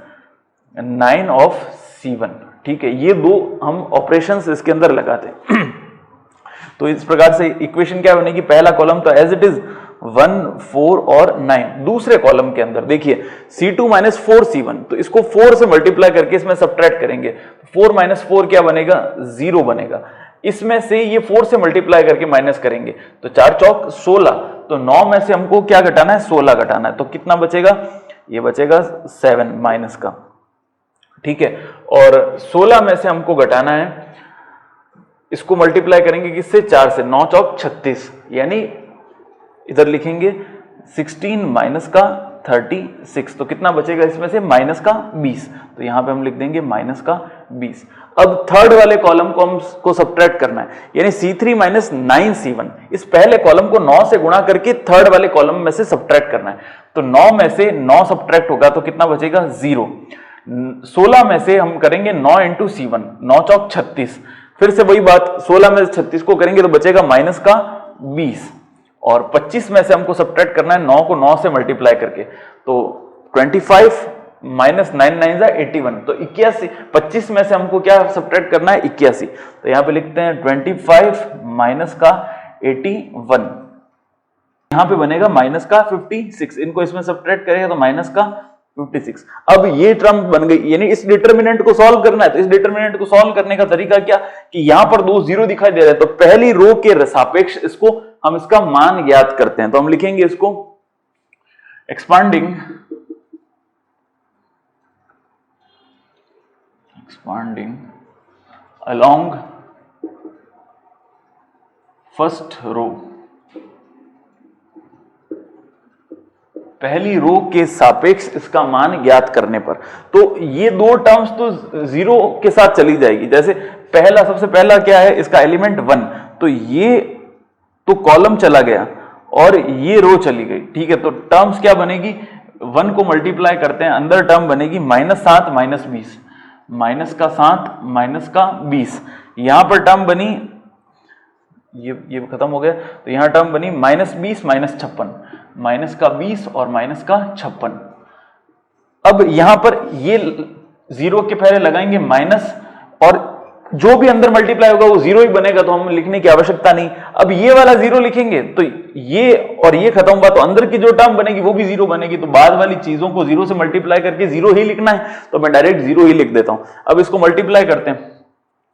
9 ऑफ C1, ठीक है। ये दो हम ऑपरेशंस इसके अंदर लगाते हैं। तो इस प्रकार से इक्वेशन क्या बनेगी, पहला कॉलम तो एज इट इज 1, 4 और 9, दूसरे कॉलम के अंदर देखिए C2 माइनस 4C1, तो इसको 4 से मल्टीप्लाई करके इसमें सब्ट्रैक्ट करेंगे, 4 माइनस 4 क्या बनेगा, 0 बनेगा। इसमें से ये 4 से मल्टीप्लाई करके माइनस करेंगे तो 4 चौक 16, तो 9 में से हमको क्या घटाना है, 16 घटाना है, तो कितना बचेगा, ये बचेगा 7 माइनस का, ठीक है। और 16 में से हमको घटाना है, इसको मल्टीप्लाई करेंगे किससे, 4 से, 9 चौक 36, यानी इधर लिखेंगे 16 माइनस का 36, तो कितना बचेगा इसमें से, माइनस का 20, तो यहां पे हम लिख देंगे माइनस का 20। अब थर्ड वाले कॉलम को हमको सब्ट्रैक्ट करना है, यानी C3 माइनस 9C1, इस पहले कॉलम को 9 से गुणा करके थर्ड वाले कॉलम में से सब्ट्रैक्ट करना है, तो 9 में से 9 सब्ट्रैक्ट होगा तो कितना बचेगा, 0। 16 में से हम करेंगे 9 इंटू C1, 9 चौक 36, फिर से वही बात, 16 में से 36 को करेंगे तो बचेगा माइनस का 20, और 25 में से हमको सब्ट्रैक्ट करना है 9 को 9 से मल्टीप्लाई करके, तो 25 माइनस 9 9 जा 81, तो 81, 25 में से हमको क्या सब्ट्रैक्ट करना है, 81, तो यहां पे लिखते हैं 25 माइनस का 81, यहां पे बनेगा माइनस का 56, इनको इसमें सब्ट्रैक्ट करेंगे तो माइनस का 56। अब ये टर्म बन गई, यानी इस डिटरमिनेंट को सॉल्व करना है, तो इस डिटरमिनेंट को सॉल्व करने का तरीका क्या, कि यहां पर 2 0 दिखाई दे रहे हैं, तो पहली रो के सापेक्ष इसको हम इसका मान ज्ञात करते हैं, तो हम लिखेंगे इसको एक्सपांडिंग along फर्स्ट रो, पहली रो के सापेक्ष इसका मान ज्ञात करने पर, तो ये दो टर्म्स तो 0 के साथ चली जाएगी, जैसे पहला, सबसे पहला क्या है, इसका एलिमेंट 1, तो ये तो कॉलम चला गया और ये रो चली गई, ठीक है। तो टर्म्स क्या बनेगी, 1 को मल्टीप्लाई करते हैं, अंदर टर्म बनेगी -7 माइनस 20, माइनस का 7 माइनस का 20, यहां पर टर्म बनी, ये खत्म हो गया, तो यहां टर्म बनी -20 माइनस 56, माइनस का 20 और माइनस का 56। अब यहां पर ये 0 के पहले लगाएंगे माइनस, और जो भी अंदर मल्टीप्लाई होगा वो 0 ही बनेगा, तो हम लिखने की आवश्यकता नहीं। अब ये वाला 0 लिखेंगे तो ये और ये खत्म हुआ, तो अंदर की जो टर्म बनेगी वो भी 0 बनेगी, तो बाद वाली चीजों को 0 से मल्टीप्लाई करके 0 ही लिखना है, तो मैं डायरेक्ट 0 ही लिख देता हूं। अब इसको मल्टीप्लाई करते हैं,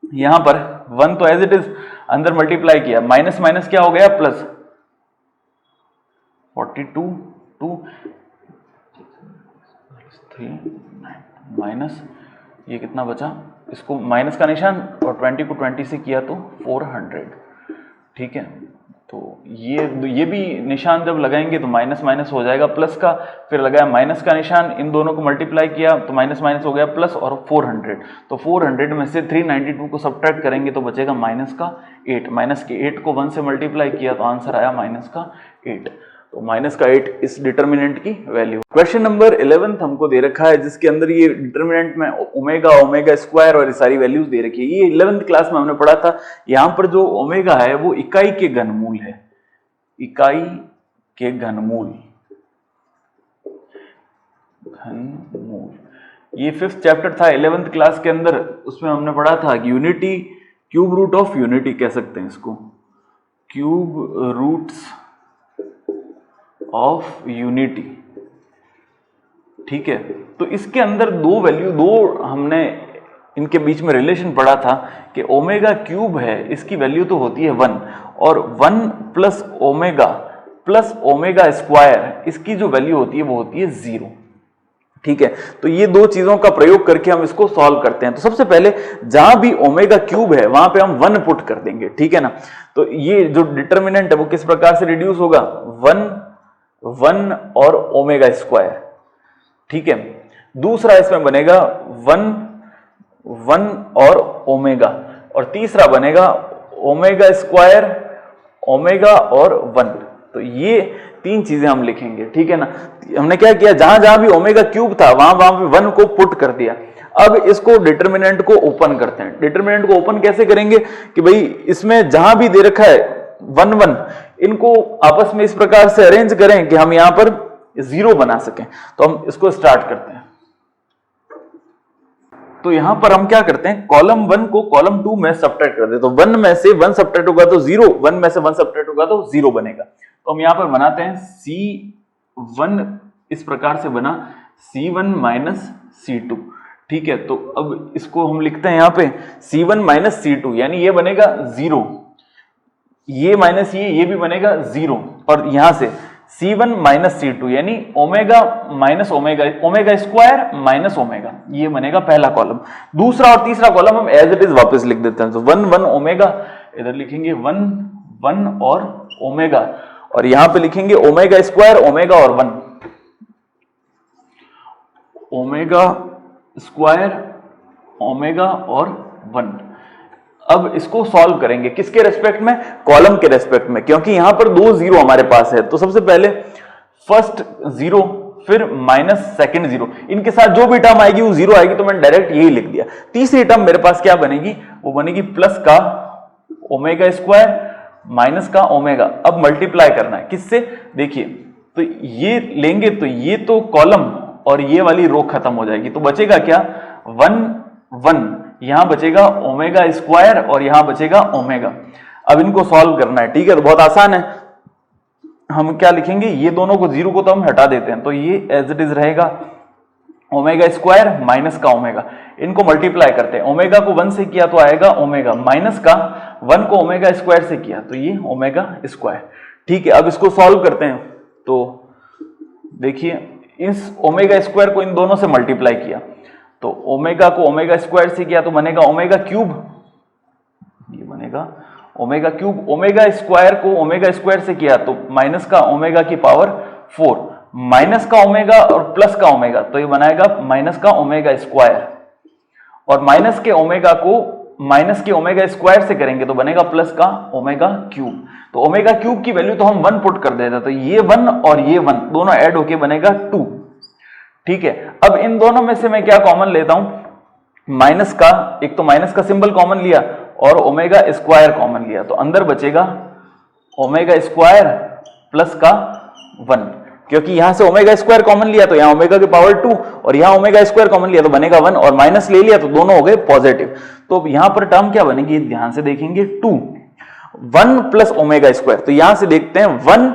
यहां पर 1 तो एज इट इज अंदर मल्टीप्लाई किया, माइनस माइनस क्या हो गया, प्लस 42 2 3 माइनस ये कितना बचा, इसको माइनस का निशान और 20 को 20 से किया तो 400, ठीक है। तो ये भी निशान जब लगाएंगे तो माइनस माइनस हो जाएगा प्लस का, फिर लगाया माइनस का निशान, इन दोनों को मल्टीप्लाई किया तो माइनस माइनस हो गया प्लस, और 400, तो 400 में से 392 को सब्ट्रैक्ट करेंगे तो बचेगा माइनस का 8, माइनस के 8 को 1 से मल्टीप्लाई किया तो आंसर आया माइनस का 8, तो माइनस का 8 इस डिटरमिनेंट की वैल्यू। क्वेश्चन नंबर 11 हमको दे रखा है, जिसके अंदर ये डिटरमिनेंट में ओमेगा, ओमेगा स्क्वायर और ये सारी वैल्यूज दे रखी है। ये 11th क्लास में हमने पढ़ा था। यहाँ पर जो ओमेगा है वो इकाई के घनमूल है, इकाई के घनमूल, ये 5th चैप्टर था 11th क्लास के अंदर, उसमें हमने पढ़ा था कि unity, cube root of unity कह सकते हैं इसको, क्यूब रूट्स ऑफ यूनिटी, ठीक है। तो इसके अंदर दो वैल्यू, दो हमने इनके बीच में रिलेशन पढ़ा था कि ओमेगा क्यूब है, इसकी वैल्यू तो होती है 1, और 1 प्लस ओमेगा स्क्वायर, इसकी जो वैल्यू होती है वो होती है 0, ठीक है। तो ये दो चीजों का प्रयोग करके हम इसको सॉल्व करते हैं। तो सबसे पहले जहां भी ओमेगा क्यूब है वहां पे हम 1 पुट कर देंगे, ठीक है ना। तो ये जो डिटरमिनेंट है वो किस प्रकार से रिड्यूस होगा, 1 और ओमेगा स्क्वायर, ठीक है। दूसरा इसमें बनेगा 1 और ओमेगा, और तीसरा बनेगा ओमेगा स्क्वायर, ओमेगा और 1। तो ये 3 चीजें हम लिखेंगे, ठीक है ना। हमने क्या किया, जहां जहां भी ओमेगा क्यूब था वहां पे 1 को पुट कर दिया। अब इसको डिटरमिनेंट को ओपन करते हैं। डिटरमिनेंट को ओपन कैसे करेंगे कि भाई इसमें जहां भी दे रखा है 1 इनको आपस में इस प्रकार से अरेंज करें कि हम यहां पर 0 बना सकें। तो हम इसको स्टार्ट करते हैं। तो यहां पर हम क्या करते हैं, कॉलम 1 को कॉलम 2 में सब्ट्रैक्ट कर देते, तो 1 में से 1 सब्ट्रैक्ट होगा तो 0, 1 में से 1 सब्ट्रैक्ट होगा तो 0 बनेगा। तो हम यहां पर बनाते हैं C1 इस प्रकार से बना, C1 माइनस C2, ठीक है। तो अब इसको हम लिखते हैं यहां पे C1 माइनस C2, यानी ये बनेगा 0, ये माइनस ये भी बनेगा 0, और यहां से C1 माइनस C2 यानी omega minus omega, omega square minus omega, ये बनेगा पहला कॉलम। दूसरा और तीसरा कॉलम हम एज इट इज वापस लिख देते हैं, तो 1 1 ओमेगा, इधर लिखेंगे 1 1 और ओमेगा, और यहां पे लिखेंगे ओमेगा स्क्वायर ओमेगा और 1, ओमेगा स्क्वायर ओमेगा और 1। अब इसको सॉल्व करेंगे किसके रेस्पेक्ट में, कॉलम के रेस्पेक्ट में, क्योंकि यहां पर 2 0 हमारे पास है। तो सबसे पहले फर्स्ट 0, फिर माइनस सेकंड 0, इनके साथ जो भी टर्म आएगी वो 0 आएगी, तो मैंने डायरेक्ट यही लिख दिया। तीसरी टर्म मेरे पास क्या बनेगी, वो बनेगी प्लस का ओमेगा स्क्वायर माइनस का ओमेगा। अब मल्टीप्लाई करना है किससे, देखिए तो ये लेंगे तो ये तो कॉलम और ये वाली रो खत्म हो जाएगी, तो बचेगा क्या 1 1, यहां बचेगा ओमेगा स्क्वायर और यहां बचेगा ओमेगा। अब इनको सॉल्व करना है, ठीक है, तो बहुत आसान है। हम क्या लिखेंगे, ये दोनों को 0 को तो हम हटा देते हैं, तो ये एज इट इज रहेगा ओमेगा स्क्वायर माइनस का ओमेगा। इनको मल्टीप्लाई करते हैं, ओमेगा को 1 से किया तो आएगा ओमेगा, माइनस का 1 को ओमेगा स्क्वायर से किया तो ये ओमेगा स्क्वायर, ठीक है। अब इसको सॉल्व करते हैं, तो देखिए इस ओमेगा स्क्वायर को इन दोनों से मल्टीप्लाई किया, तो ओमेगा को ओमेगा स्क्वायर से किया तो बनेगा ओमेगा क्यूब, ये बनेगा ओमेगा क्यूब। ओमेगा स्क्वायर को ओमेगा स्क्वायर से किया तो माइनस का ओमेगा की पावर 4, माइनस का ओमेगा और प्लस का ओमेगा, तो ये बनाएगा माइनस का ओमेगा स्क्वायर, और माइनस के ओमेगा को माइनस के ओमेगा स्क्वायर से करेंगे तो बनेगा प्लस का ओमेगा क्यूब। तो ओमेगा क्यूब की वैल्यू तो हम 1 पुट कर देते, तो ये 1 और ये 1 दोनों ऐड होके बनेगा 2, ठीक है। अब इन दोनों में से मैं क्या कॉमन लेता हूं, माइनस का, एक तो माइनस का सिंबल कॉमन लिया और ओमेगा स्क्वायर कॉमन लिया, तो अंदर बचेगा ओमेगा स्क्वायर प्लस का 1, क्योंकि यहां से ओमेगा स्क्वायर कॉमन लिया तो यहां ओमेगा की पावर 2 और यहां ओमेगा स्क्वायर कॉमन लिया तो बनेगा 1, और माइनस ले लिया तो दोनों हो गए पॉजिटिव। तो यहां पर टर्म क्या बनेगी, ध्यान से देखेंगे 2 1 प्लस ओमेगा स्क्वायर, तो यहां से देखते हैं 1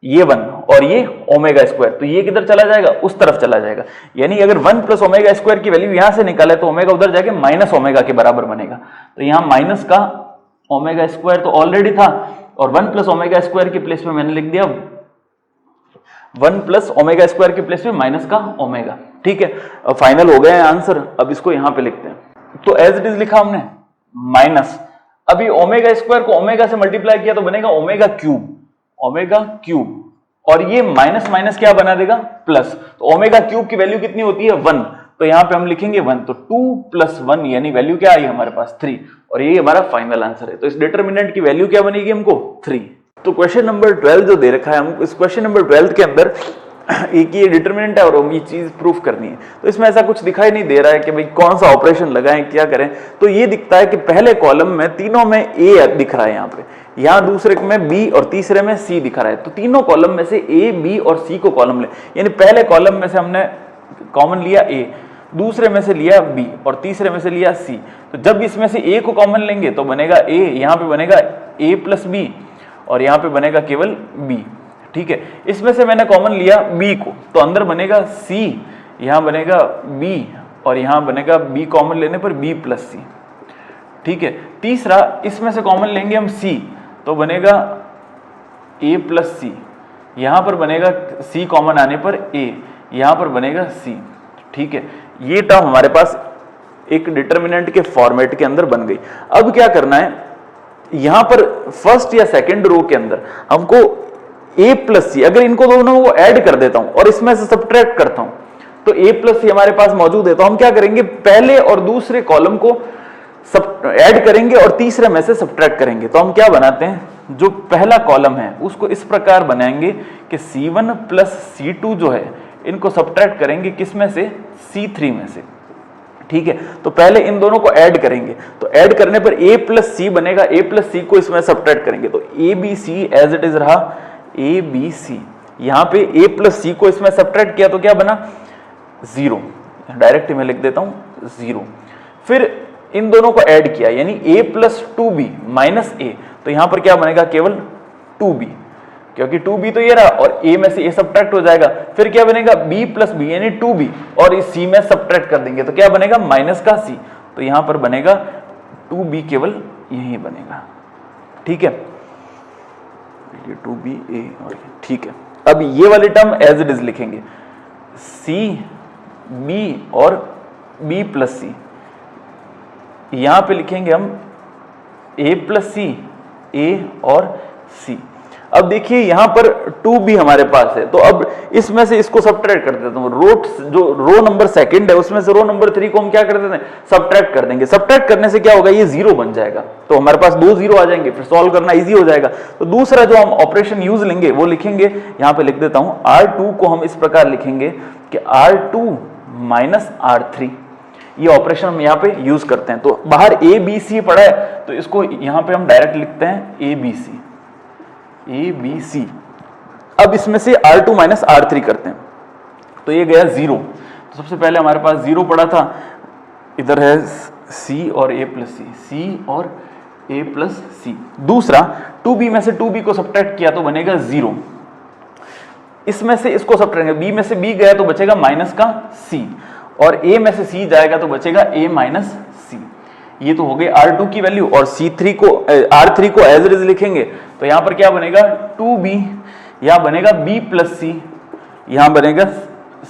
ये 1 और ये ओमेगा स्क्वायर, तो ये किधर चला जाएगा, उस तरफ चला जाएगा, यानी अगर 1 प्लस ओमेगा स्क्वायर की वैल्यू यहां से निकाले तो ओमेगा उधर जाके माइनस ओमेगा के बराबर बनेगा। तो यहां माइनस का ओमेगा स्क्वायर तो ऑलरेडी था, और 1 प्लस ओमेगा स्क्वायर के प्लेस में मैंने लिख दिया 1 प्लस ओमेगा स्क्वायर के प्लेस में माइनस का ओमेगा, ठीक है। अब फाइनल हो गया है आंसर, अब इसको यहां पे लिखते हैं, तो एज इट इज लिखा हमने माइनस, अभी ओमेगा स्क्वायर को ओमेगा से मल्टीप्लाई किया तो बनेगा ओमेगा क्यूब, ओमेगा क्यूब, और ये माइनस माइनस क्या बना देगा प्लस, तो ओमेगा क्यूब की वैल्यू कितनी होती है 1, तो यहां पे हम लिखेंगे 1, तो 2 प्लस 1 यानी वैल्यू क्या आई हमारे पास 3, और ये हमारा फाइनल आंसर है। तो इस डिटरमिनेंट की वैल्यू क्या बनेगी हमको 3। तो क्वेश्चन नंबर 12 जो दे रखा है, हम इस क्वेश्चन नंबर 12 के अंदर एक ये डिटरमिनेंट है और हम ये चीज प्रूफ करनी है, तो इसमें ऐसा कुछ दिखाई नहीं दे रहा है कि भाई कौन सा ऑपरेशन लगाएं क्या करें। तो ये दिखता है कि पहले कॉलम में तीनों में ए दिख रहा है, यहाँ पे, यहाँ दूसरे में बी और तीसरे में सी दिखा रहा है, तो तीनों कॉलम में से ए बी और सी को कॉलम ले, यानी पहले कॉलम में से हमने कॉमन लिया ए, दूसरे में से लिया बी और तीसरे में से लिया सी। तो जब इसमें से ए को कॉमन लेंगे तो बनेगा ए, यहाँ पे बनेगा ए प्लस बी और यहाँ पे बनेगा केवल बी, ठीक है। इसमें से मैंने कॉमन लिया बी को, तो अंदर बनेगा सी, यहाँ बनेगा बी और यहाँ बनेगा बी कॉमन लेने पर बी प्लस सी, ठीक है। तीसरा इसमें से कॉमन लेंगे हम सी, तो बनेगा ए प्लस सी, यहाँ पर बनेगा सी कॉमन आने पर ए, यहाँ पर बनेगा सी, ठीक है। ये टर्म हमारे पास एक डिटरमिनेंट के फॉर्मेट के अंदर बन गई। अब क्या करना है, यहां पर फर्स्ट या सेकंड रो के अंदर हमको a प्लस सी, अगर इनको दोनों को ऐड कर देता हूं और इसमें से सब्ट्रैक्ट करता हूं तो a प्लस सी हमारे पास मौजूद है, तो हम क्या करेंगे, पहले और दूसरे कॉलम को ऐड करेंगे और तीसरे में से सब्ट्रैक्ट करेंगे। तो हम क्या बनाते हैं, जो पहला कॉलम है उसको इस प्रकार बनाएंगे कि C1 प्लस C2 जो है इनको सब्ट्रैक्ट करेंगे किसमें से, C3 में से, ठीक है। तो पहले इन दोनों को ऐड करेंगे, तो ऐड करने पर a प्लस सी बनेगा, a प्लस सी को इसमें सब्ट्रैक्ट करेंगे तो a b c as it is रहा ए बी सी, यहाँ पे a प्लस सी को इसमें सब्ट्रैक्ट किया तो क्या बना 0, डायरेक्ट मैं लिख देता हूं 0। फिर इन दोनों को ऐड किया यानी a plus 2b minus a, तो यहां पर क्या बनेगा केवल 2b, क्योंकि 2b तो ये रहा और a में से a सब्ट्रैक्ट हो जाएगा। फिर क्या बनेगा b प्लस b यानी 2b और इस c में सब्ट्रैक्ट कर देंगे तो क्या बनेगा माइनस का c, तो यहां पर बनेगा 2b केवल यही बनेगा। ठीक है, ये 2b a और ठीक है। अब ये वाली टर्म एज इट इज लिखेंगे c b और b प्लस c, यहां पे लिखेंगे हम a प्लस सी a और c। अब देखिए यहां पर 2b हमारे पास है, तो अब इसमें से इसको सब्ट्रैक्ट कर देता हूं। रो नंबर सेकंड है उसमें से रो नंबर 3 को हम क्या कर देते हैं सब्ट्रैक्ट कर देंगे। सब्ट्रैक्ट करने से क्या होगा ये 0 बन जाएगा, तो हमारे पास 2 0 आ जाएंगे, फिर सॉल्व करना इजी हो जाएगा। तो दूसरा जो हम ऑपरेशन यूज लेंगे वो लिखेंगे, यहां पे लिख देता हूं R2 को हम इस प्रकार लिखेंगे कि R2 माइनस R3, ये ऑपरेशन हम यहाँ पे यूज करते हैं। तो बाहर ए बी सी पड़ा है तो इसको यहाँ पे हम डायरेक्ट लिखते हैं ए बी सी। अब इसमें से R2 माइनस R3 करते हैं तो ये गया 0। तो सबसे पहले हमारे पास 0 पड़ा था, इधर है C और A प्लस C और A प्लस C। दूसरा 2b में से 2b को सब्ट्रैक्ट किया तो बनेगा 0, इसमें से इसको सब्ट्रैक्ट, b में से b गया तो बचेगा माइनस का c और a में से c जाएगा तो बचेगा a माइनस c। ये तो हो गई R2 की वैल्यू और R3 को एज इट इज लिखेंगे तो यहां पर क्या बनेगा 2b, यहां बनेगा b प्लस c, यहां बनेगा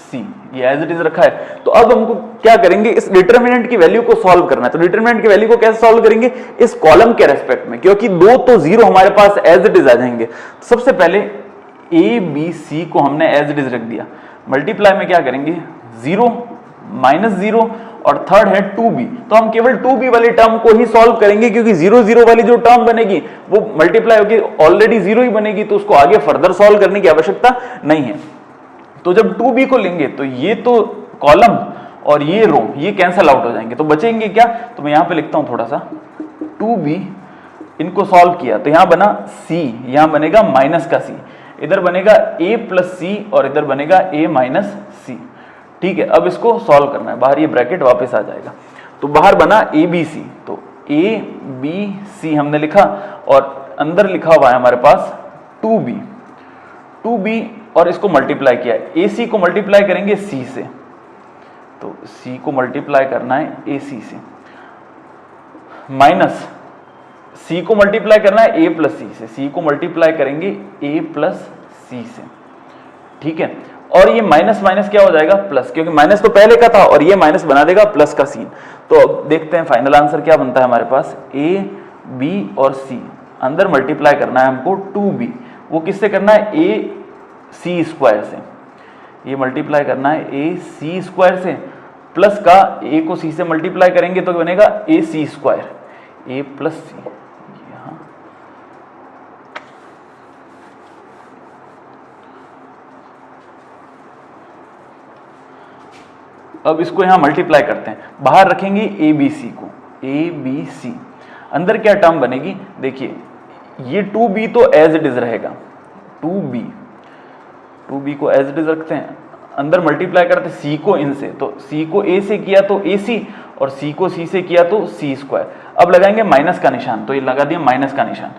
c, ये एज इट इज रखा है। तो अब हमको क्या करेंगे इस डिटरमिनेंट की वैल्यू को सॉल्व करना है। तो डिटरमिनेंट की वैल्यू को कैसे सॉल्व करेंगे इस कॉलम के रेस्पेक्ट में, क्योंकि 2 तो 0 हमारे पास एज इट इज आ जाएंगे। सबसे पहले a b c को हमने एज इट इज रख दिया, मल्टीप्लाई में क्या करेंगे 0 माइनस 0 और थर्ड है 2b, तो हम केवल 2b वाली टर्म को ही सॉल्व करेंगे क्योंकि 0 0 वाली जो टर्म बनेगी वो मल्टीप्लाई होगी ऑलरेडी 0 ही बनेगी, तो उसको आगे फर्दर सॉल्व करने की आवश्यकता नहीं है। तो जब 2b को लेंगे तो ये तो कॉलम और ये रो ये कैंसल आउट हो जाएंगे, तो बचेंगे क्या, तो मैं यहां पे लिखता हूं थोड़ा सा 2b, इनको सॉल्व किया तो यहां बना c, यहां बनेगा माइनस का c, इधर बनेगा a प्लस c और इधर बनेगा a माइनस c। ठीक है, अब इसको सॉल्व करना है, बाहर ये ब्रैकेट वापस आ जाएगा तो बाहर बना a b c, तो a b c हमने लिखा और अंदर लिखा हुआ है हमारे पास 2b और इसको मल्टीप्लाई किया है, ac को मल्टीप्लाई करेंगे c से, तो c को मल्टीप्लाई करना है ac से, माइनस c को मल्टीप्लाई करना है a प्लस c से, c को मल्टीप्लाई करेंगे a प्लस c से। ठीक है, और ये माइनस माइनस क्या हो जाएगा प्लस, क्योंकि माइनस तो पहले का था और ये माइनस बना देगा प्लस का सीन। तो अब देखते हैं फाइनल आंसर क्या बनता है हमारे पास, a b और c, अंदर मल्टीप्लाई करना है हमको 2b, वो किससे करना है a c स्क्वायर से, ये मल्टीप्लाई करना है a c स्क्वायर से, प्लस का a को c से मल्टीप्लाई करेंगे तो बनेगा a c square, a plus c। अब इसको यहां मल्टीप्लाई करते हैं, बाहर रखेंगे ए बी सी को, ए बी सी, अंदर क्या टर्म बनेगी देखिए, ये 2b तो एज इट इज रहेगा, 2b को एज इट इज रखते हैं, अंदर मल्टीप्लाई करते हैं c को इन से, तो c को a से किया तो ac और c को c से किया तो c स्क्वायर। अब लगाएंगे माइनस का निशान, तो ये लगा दिया माइनस का निशान,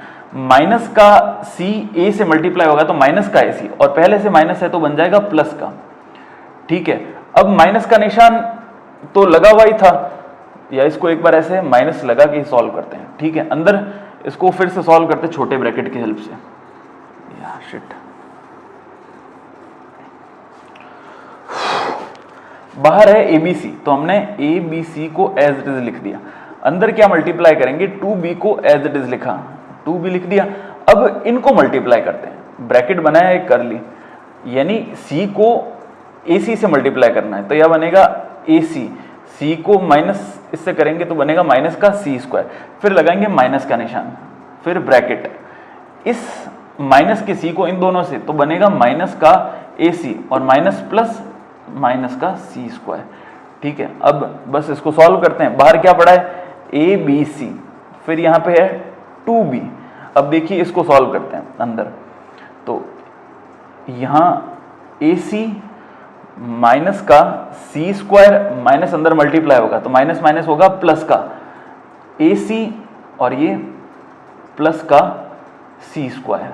माइनस का c a से मल्टीप्लाई होगा तो माइनस का ac और पहले से माइनस है तो बन जाएगा प्लस का। ठीक है, अब माइनस का निशान तो लगा हुआ ही था, या इसको एक बार ऐसे माइनस लगा के सॉल्व करते हैं। ठीक है, अंदर इसको फिर से सॉल्व करते हैं छोटे ब्रैकेट की हेल्प से, या शिट, बाहर है ABC तो हमने ABC को एज इट इज लिख दिया, अंदर क्या मल्टीप्लाई करेंगे 2b को एज इट इज लिखा, 2b लिख दिया। अब इनको मल्टीप्लाई करते हैं, ब्रैकेट बनाया एक करली, यानी c को AC से मल्टीप्लाई करना है तो यह बनेगा AC, c को माइनस इससे करेंगे तो बनेगा माइनस का c स्क्वायर, फिर लगाएंगे माइनस का निशान, फिर ब्रैकेट, इस माइनस के c को इन दोनों से तो बनेगा माइनस का AC और माइनस प्लस माइनस का c स्क्वायर। ठीक है, अब बस इसको सॉल्व करते हैं, बाहर क्या पड़ा है ABC, फिर यहाँ पे है 2b। अब देखिए इसको सॉल्व करते हैं अंदर, तो यहाँ AC माइनस का सी स्क्वायर माइनस अंदर मल्टीप्लाई होगा तो माइनस माइनस होगा प्लस का ए सी और ये प्लस का सी स्क्वायर,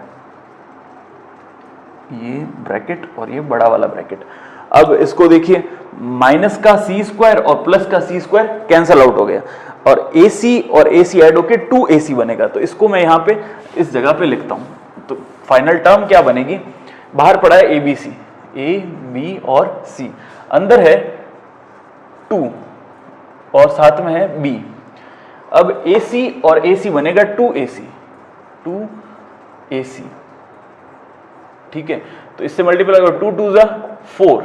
ये ब्रैकेट और ये बड़ा वाला ब्रैकेट। अब इसको देखिए, माइनस का सी स्क्वायर और प्लस का सी स्क्वायर कैंसल आउट हो गया और ए सी और ए सी ऐड होके 2ac बनेगा। तो इसको मैं यहाँ पे इस जगह पे लिखता हूँ। तो फाइनल टर्म क्या बनेगी, बाहर पड़ा है ABC, A, B और C, अंदर है 2 और साथ में है B। अब AC और AC बनेगा 2AC, 2AC, ठीक है। तो इससे मल्टीप्लाई करो, 2 2 4,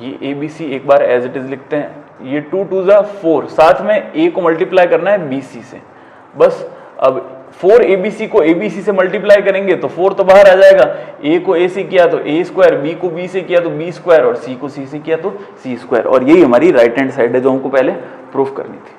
ये ABC एक बार एज इट इज लिखते हैं, ये 2 2 4, साथ में A को मल्टीप्लाई करना है BC से, बस। अब 4ABC को ABC से मल्टीप्लाई करेंगे तो 4 तो बाहर आ जाएगा, A को A से किया तो A स्क्वायर, B को B से किया तो B स्क्वायर और C को C से किया तो C स्क्वायर। और यही हमारी राइट हैंड साइड है जो हमको पहले प्रूफ करनी थी।